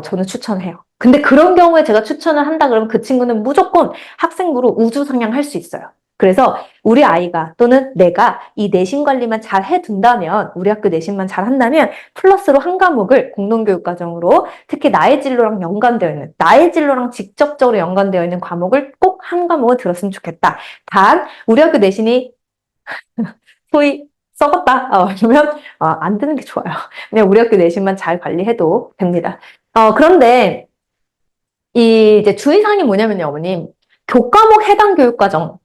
A: 저는 추천해요. 근데 그런 경우에 제가 추천을 한다 그러면 그 친구는 무조건 학생부로 우주상향 할 수 있어요. 그래서 우리 아이가 또는 내가 이 내신 관리만 잘 해둔다면, 우리 학교 내신만 잘 한다면 플러스로 한 과목을 공동교육과정으로, 특히 나의 진로랑 연관되어 있는, 나의 진로랑 직접적으로 연관되어 있는 과목을 꼭 한 과목을 들었으면 좋겠다. 단 우리 학교 내신이 소위 썩었다. 그러면 안 드는 게 좋아요. 그냥 우리 학교 내신만 잘 관리해도 됩니다. 그런데 이제 주의사항이 뭐냐면요, 어머님. 교과목 해당 교육과정,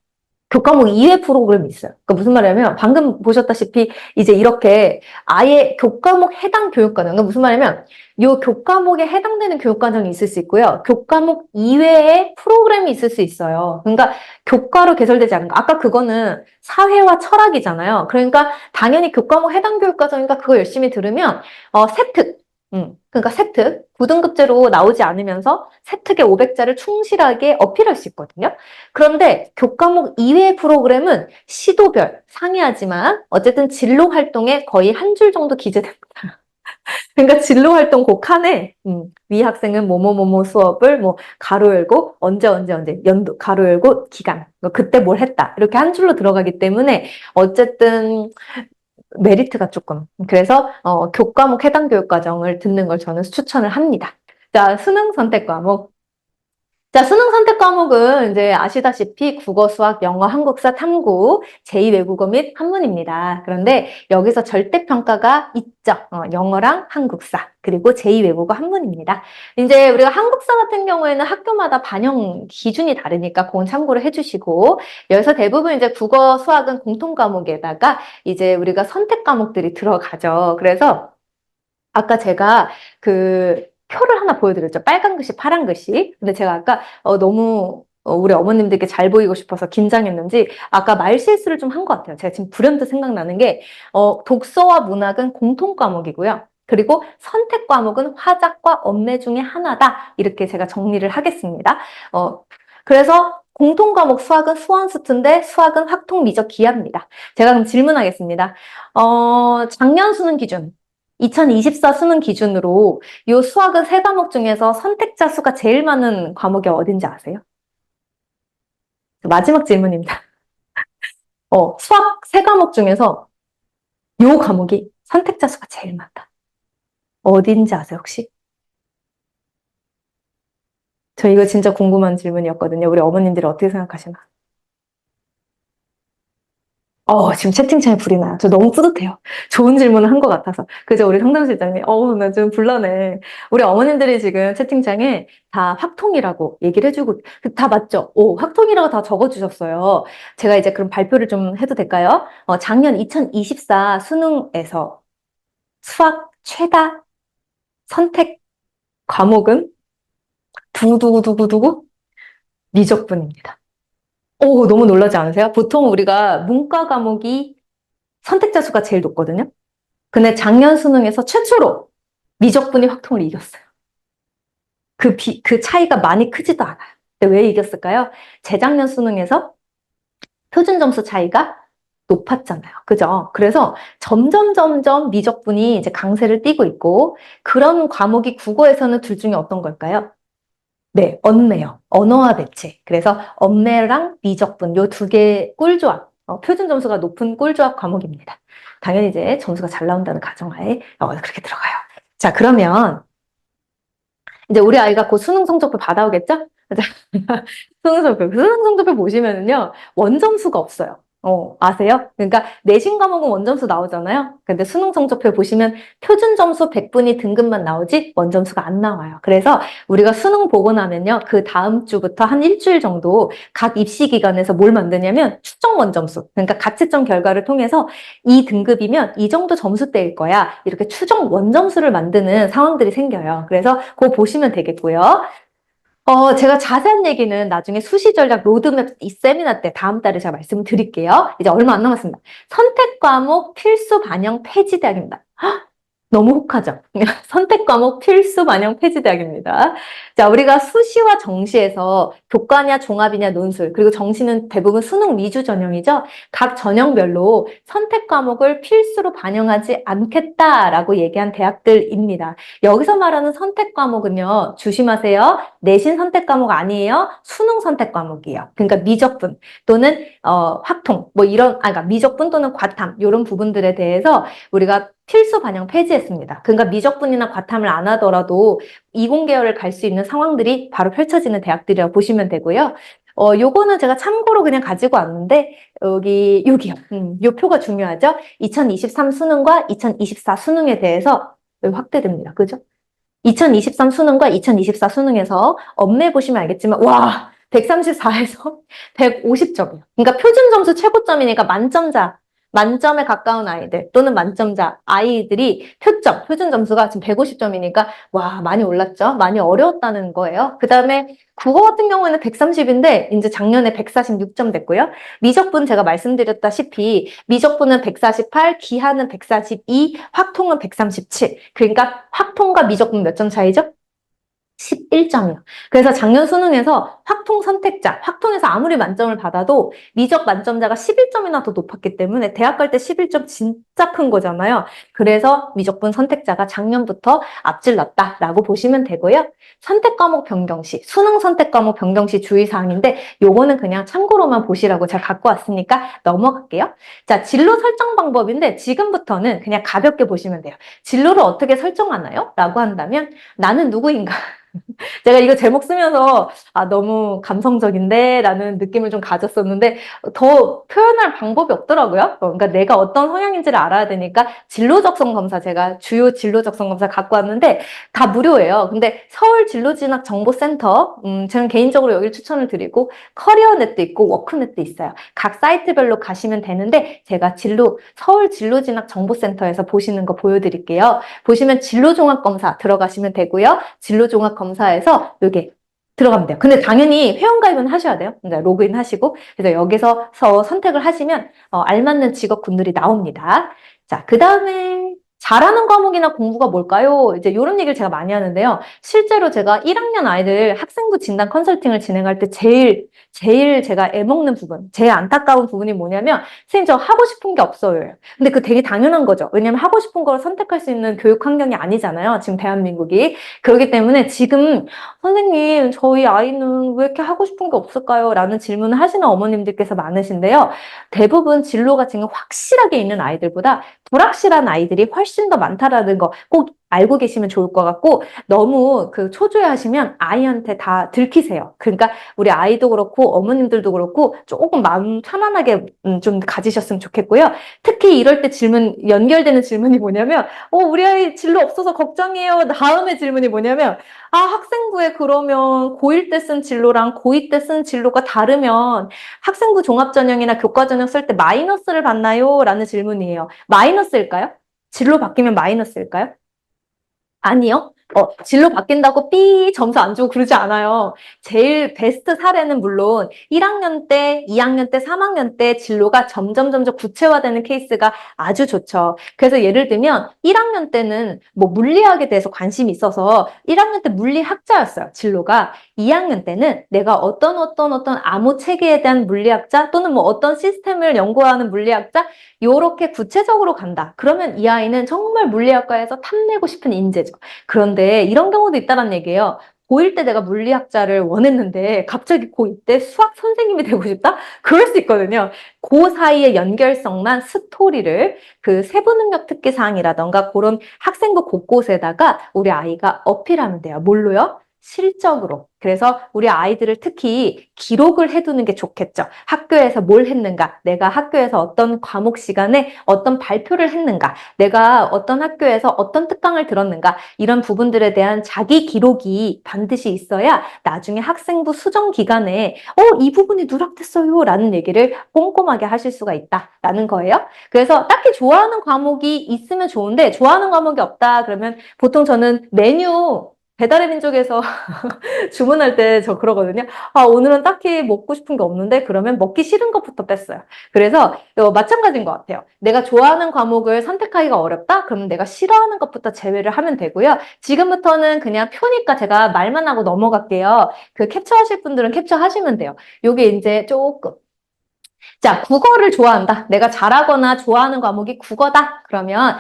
A: 교과목 이외 프로그램이 있어요. 그러니까 무슨 말이냐면 방금 보셨다시피 이제 이렇게 아예 교과목 해당 교육과정, 그러니까 무슨 말이냐면 이 교과목에 해당되는 교육과정이 있을 수 있고요. 교과목 이외의 프로그램이 있을 수 있어요. 그러니까 교과로 개설되지 않은 거. 아까 그거는 사회와 철학이잖아요. 그러니까 당연히 교과목 해당 교육과정이니까 그거 열심히 들으면 세특, 그러니까 세특, 9등급제로 나오지 않으면서 세특의 500자를 충실하게 어필할 수 있거든요. 그런데 교과목 이외의 프로그램은 시도별 상이하지만 어쨌든 진로 활동에 거의 한 줄 정도 기재됩니다. 그러니까 진로 활동 그 칸에 위 학생은 뭐뭐뭐뭐 수업을 뭐 가로 열고 언제 연도 가로 열고 기간 그때 뭘 했다 이렇게 한 줄로 들어가기 때문에 어쨌든 메리트가 조금. 그래서 교과목 해당 교육과정을 듣는 걸 저는 추천을 합니다. 자, 수능 선택 과목. 자, 수능 선택 과목은 이제 아시다시피 국어, 수학, 영어, 한국사, 탐구, 제2외국어 및 한문입니다. 그런데 여기서 절대평가가 있죠. 영어랑 한국사, 그리고 제2외국어 한문입니다. 이제 우리가 한국사 같은 경우에는 학교마다 반영 기준이 다르니까 그건 참고를 해주시고, 여기서 대부분 이제 국어, 수학은 공통 과목에다가 이제 우리가 선택 과목들이 들어가죠. 그래서 아까 제가 그 표를 하나 보여드렸죠. 빨간 글씨, 파란 글씨. 근데 제가 아까 너무 우리 어머님들께 잘 보이고 싶어서 긴장했는지 아까 말 실수를 좀 한 것 같아요. 제가 지금 불현듯 생각나는 게 독서와 문학은 공통 과목이고요. 그리고 선택 과목은 화작과 엄매 중에 하나다. 이렇게 제가 정리를 하겠습니다. 그래서 공통 과목 수학은 수원수투인데 수학은 확통, 미적, 기하입니다. 제가 그럼 질문하겠습니다. 작년 수능 기준 2024 수능 기준으로 이 수학은 세 과목 중에서 선택자 수가 제일 많은 과목이 어딘지 아세요? 마지막 질문입니다. 수학 세 과목 중에서 이 과목이 선택자 수가 제일 많다. 어딘지 아세요, 혹시? 저 이거 진짜 궁금한 질문이었거든요. 우리 어머님들이 어떻게 생각하시나? 지금 채팅창에 불이 나요. 저 너무 뿌듯해요. 좋은 질문을 한 것 같아서. 그죠? 우리 상담실장님. 나 좀 불나네. 우리 어머님들이 지금 채팅창에 다 확통이라고 얘기를 해주고, 다 맞죠? 확통이라고 다 적어주셨어요. 제가 이제 그럼 발표를 좀 해도 될까요? 작년 2024 수능에서 수학 최다 선택 과목은 두구두구두구두구 미적분입니다. 너무 놀라지 않으세요? 보통 우리가 문과 과목이 선택자 수가 제일 높거든요. 근데 작년 수능에서 최초로 미적분이 확통을 이겼어요. 그 차이가 많이 크지도 않아요. 근데 왜 이겼을까요? 재작년 수능에서 표준 점수 차이가 높았잖아요. 그죠? 그래서 점점 미적분이 이제 강세를 띠고 있고, 그런 과목이 국어에서는 둘 중에 어떤 걸까요? 네, 언매요. 언어와 매체. 그래서 언매랑 미적분 요 두 개 꿀조합, 표준 점수가 높은 꿀조합 과목입니다. 당연히 이제 점수가 잘 나온다는 가정하에 그렇게 들어가요. 자, 그러면 이제 우리 아이가 곧 수능 성적표 받아오겠죠? 수능 성적표 보시면은요, 원점수가 없어요. 아세요? 그러니까 내신 과목은 원점수 나오잖아요. 근데 수능 성적표 보시면 표준 점수 100분위 등급만 나오지 원점수가 안 나와요. 그래서 우리가 수능 보고 나면요, 그 다음 주부터 한 일주일 정도 각 입시 기관에서 뭘 만드냐면 추정 원점수. 그러니까 가채점 결과를 통해서 이 등급이면 이 정도 점수대일 거야. 이렇게 추정 원점수를 만드는 상황들이 생겨요. 그래서 그거 보시면 되겠고요. 제가 자세한 얘기는 나중에 수시 전략 로드맵 이 세미나 때 다음 달에 제가 말씀을 드릴게요. 이제 얼마 안 남았습니다. 선택 과목 필수 반영 폐지 대학입니다. 너무 혹하죠? 선택 과목 필수 반영 폐지 대학입니다. 자, 우리가 수시와 정시에서 교과냐 종합이냐 논술, 그리고 정시는 대부분 수능 위주 전형이죠. 각 전형별로 선택 과목을 필수로 반영하지 않겠다라고 얘기한 대학들입니다. 여기서 말하는 선택 과목은요, 조심하세요. 내신 선택 과목 아니에요. 수능 선택 과목이에요. 그러니까 미적분 또는 확통 뭐 이런 그러니까 미적분 또는 과탐 이런 부분들에 대해서 우리가 필수 반영 폐지했습니다. 그러니까 미적분이나 과탐을 안 하더라도 이공계열을 갈 수 있는 상황들이 바로 펼쳐지는 대학들이라고 보시면 되고요. 요거는 제가 참고로 그냥 가지고 왔는데, 여기요. 요 표가 중요하죠? 2023 수능과 2024 수능에 대해서 여기 확대됩니다. 그죠? 2023 수능과 2024 수능에서 엄매 보시면 알겠지만, 와! 134에서 150점이요. 그러니까 표준 점수 최고점이니까 만점자, 만점에 가까운 아이들 또는 만점자 아이들이 표준 점수가 지금 150점이니까 와, 많이 올랐죠? 많이 어려웠다는 거예요. 그 다음에 국어 같은 경우에는 130인데 이제 작년에 146점 됐고요. 미적분 제가 말씀드렸다시피 미적분은 148, 기하는 142, 확통은 137. 그러니까 확통과 미적분 몇 점 차이죠? 11점이요. 그래서 작년 수능에서 확통 선택자, 확통에서 아무리 만점을 받아도 미적 만점자가 11점이나 더 높았기 때문에 대학 갈 때 11점 진짜 큰 거잖아요. 그래서 미적분 선택자가 작년부터 앞질렀다라고 보시면 되고요. 선택 과목 변경 시, 수능 선택 과목 변경 시 주의사항인데 요거는 그냥 참고로만 보시라고 제가 갖고 왔으니까 넘어갈게요. 자, 진로 설정 방법인데 지금부터는 그냥 가볍게 보시면 돼요. 진로를 어떻게 설정하나요? 라고 한다면 나는 누구인가? 제가 이거 제목 쓰면서 너무 감성적인데 라는 느낌을 좀 가졌었는데 더 표현할 방법이 없더라고요. 그러니까 내가 어떤 성향인지를 알아야 되니까 진로 적성 검사 제가 주요 진로 적성 검사 갖고 왔는데 다 무료예요. 근데 서울 진로진학 정보센터 저는 개인적으로 여기를 추천을 드리고 커리어넷도 있고 워크넷도 있어요. 각 사이트별로 가시면 되는데 제가 서울 진로진학 정보센터에서 보시는 거 보여드릴게요. 보시면 진로종합검사 들어가시면 되고요. 진로종합검사에서 여기 들어가면 돼요. 근데 당연히 회원가입은 하셔야 돼요. 이제 로그인 하시고. 그래서 여기서 선택을 하시면 알맞는 직업군들이 나옵니다. 자, 그 다음에 잘하는 과목이나 공부가 뭘까요? 이제 이런 얘기를 제가 많이 하는데요. 실제로 제가 1학년 아이들 학생부 진단 컨설팅을 진행할 때 제일 제가 애먹는 부분, 제일 안타까운 부분이 뭐냐면 선생님 저 하고 싶은 게 없어요. 근데 그 되게 당연한 거죠. 왜냐면 하고 싶은 걸 선택할 수 있는 교육 환경이 아니잖아요. 지금 대한민국이. 그렇기 때문에 지금 선생님 저희 아이는 왜 이렇게 하고 싶은 게 없을까요? 라는 질문을 하시는 어머님들께서 많으신데요. 대부분 진로가 지금 확실하게 있는 아이들보다 불확실한 아이들이 훨씬 더 많다라는 거 꼭 알고 계시면 좋을 것 같고 너무 초조해하시면 아이한테 다 들키세요. 그러니까 우리 아이도 그렇고 어머님들도 그렇고 조금 마음 편안하게 좀 가지셨으면 좋겠고요. 특히 이럴 때 연결되는 질문이 뭐냐면 우리 아이 진로 없어서 걱정이에요. 다음에 질문이 뭐냐면 학생부에 그러면 고1 때 쓴 진로랑 고2 때 쓴 진로가 다르면 학생부 종합전형이나 교과전형 쓸 때 마이너스를 받나요? 라는 질문이에요. 마이너스일까요? 진로 바뀌면 마이너스일까요? 아니요. 진로 바뀐다고 삐 점수 안 주고 그러지 않아요. 제일 베스트 사례는 물론 1학년 때, 2학년 때, 3학년 때 진로가 점점 구체화되는 케이스가 아주 좋죠. 그래서 예를 들면 1학년 때는 뭐 물리학에 대해서 관심이 있어서 1학년 때 물리학자였어요. 진로가. 2학년 때는 내가 어떤 암호 체계에 대한 물리학자 또는 뭐 어떤 시스템을 연구하는 물리학자 요렇게 구체적으로 간다. 그러면 이 아이는 정말 물리학과에서 탐내고 싶은 인재죠. 그런데 이런 경우도 있다는 얘기예요. 고1 때 내가 물리학자를 원했는데 갑자기 고2 때 수학 선생님이 되고 싶다? 그럴 수 있거든요. 그 사이의 연결성만 스토리를 그 세부능력 특기 사항이라던가 그런 학생부 곳곳에다가 우리 아이가 어필하면 돼요. 뭘로요? 실적으로. 그래서 우리 아이들을 특히 기록을 해두는 게 좋겠죠. 학교에서 뭘 했는가? 내가 학교에서 어떤 과목 시간에 어떤 발표를 했는가? 내가 어떤 학교에서 어떤 특강을 들었는가? 이런 부분들에 대한 자기 기록이 반드시 있어야 나중에 학생부 수정 기간에 이 부분이 누락됐어요 라는 얘기를 꼼꼼하게 하실 수가 있다라는 거예요. 그래서 딱히 좋아하는 과목이 있으면 좋은데 좋아하는 과목이 없다 그러면 보통 저는 메뉴 배달의 민족에서 주문할 때 저 그러거든요. 아, 오늘은 딱히 먹고 싶은 게 없는데 그러면 먹기 싫은 것부터 뺐어요. 그래서 마찬가지인 것 같아요. 내가 좋아하는 과목을 선택하기가 어렵다? 그러면 내가 싫어하는 것부터 제외를 하면 되고요. 지금부터는 그냥 표니까 제가 말만 하고 넘어갈게요. 그 캡처하실 분들은 캡처하시면 돼요. 요게 이제 조금 자, 국어를 좋아한다. 내가 잘하거나 좋아하는 과목이 국어다. 그러면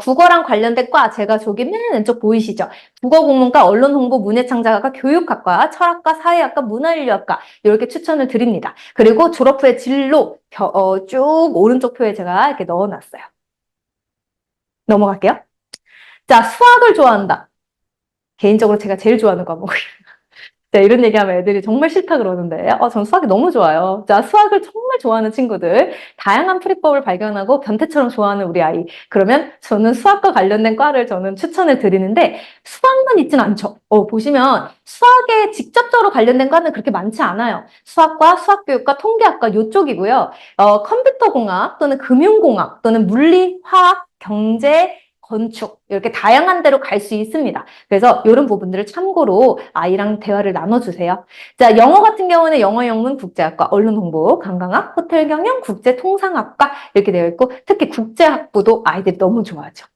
A: 국어랑 관련된 과 제가 저기 맨 왼쪽 보이시죠? 국어국문과, 언론홍보, 문예창작학과, 교육학과, 철학과, 사회학과, 문화인류학과 이렇게 추천을 드립니다. 그리고 졸업 후에 진로 쭉 오른쪽 표에 제가 이렇게 넣어놨어요. 넘어갈게요. 자, 수학을 좋아한다. 개인적으로 제가 제일 좋아하는 과목. 자, 이런 얘기하면 애들이 정말 싫다 그러는데, 전 수학이 너무 좋아요. 자, 수학을 정말 좋아하는 친구들, 다양한 풀이법을 발견하고 변태처럼 좋아하는 우리 아이. 그러면 저는 수학과 관련된 과를 저는 추천을 드리는데, 수학만 있진 않죠. 보시면 수학에 직접적으로 관련된 과는 그렇게 많지 않아요. 수학과 수학교육과 통계학과 요쪽이고요. 컴퓨터공학 또는 금융공학 또는 물리, 화학, 경제, 건축 이렇게 다양한 데로 갈 수 있습니다. 그래서 이런 부분들을 참고로 아이랑 대화를 나눠주세요. 자, 영어 같은 경우는 영어 영문 국제학과, 언론 홍보, 관광학, 호텔 경영, 국제통상학과 이렇게 되어 있고 특히 국제학부도 아이들이 너무 좋아하죠.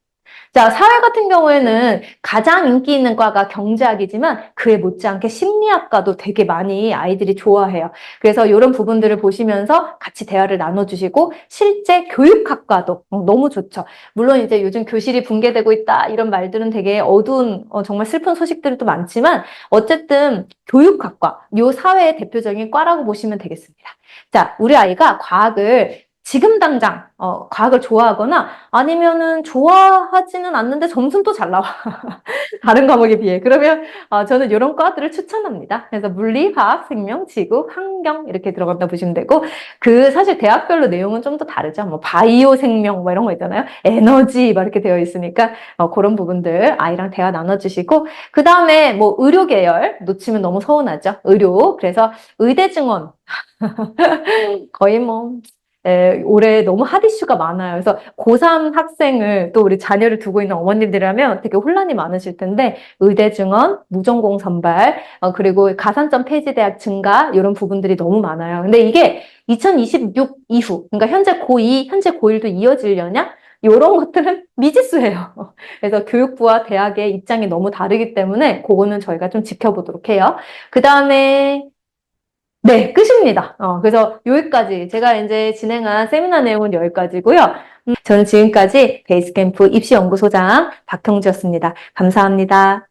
A: 자, 사회 같은 경우에는 가장 인기 있는 과가 경제학이지만 그에 못지않게 심리학과도 되게 많이 아이들이 좋아해요. 그래서 이런 부분들을 보시면서 같이 대화를 나눠주시고 실제 교육학과도 너무 좋죠. 물론 이제 요즘 교실이 붕괴되고 있다 이런 말들은 되게 어두운 정말 슬픈 소식들도 많지만 어쨌든 교육학과, 요 사회의 대표적인 과라고 보시면 되겠습니다. 자, 우리 아이가 과학을 지금 당장 과학을 좋아하거나 아니면은 좋아하지는 않는데 점수는 또 잘 나와. 다른 과목에 비해. 그러면 저는 이런 과들을 추천합니다. 그래서 물리, 화학, 생명, 지구, 환경 이렇게 들어간다 보시면 되고 그 사실 대학별로 내용은 좀 더 다르죠. 뭐 바이오 생명 뭐 이런 거 있잖아요. 에너지 막 이렇게 되어 있으니까 그런 부분들 아이랑 대화 나눠주시고 그 다음에 뭐 의료 계열 놓치면 너무 서운하죠. 의료. 그래서 의대 증원 거의 뭐 올해 너무 핫 이슈가 많아요. 그래서 고3 학생을 또 우리 자녀를 두고 있는 어머님들이라면 되게 혼란이 많으실 텐데 의대 증원, 무전공 선발, 그리고 가산점 폐지 대학 증가 이런 부분들이 너무 많아요. 근데 이게 2026 이후, 그러니까 현재 고2, 현재 고1도 이어지려냐? 이런 것들은 미지수예요. 그래서 교육부와 대학의 입장이 너무 다르기 때문에 그거는 저희가 좀 지켜보도록 해요. 그 다음에 네, 끝입니다. 그래서 여기까지 제가 이제 진행한 세미나 내용은 여기까지고요. 저는 지금까지 베이스캠프 입시연구소장 박형주였습니다. 감사합니다.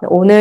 A: 오늘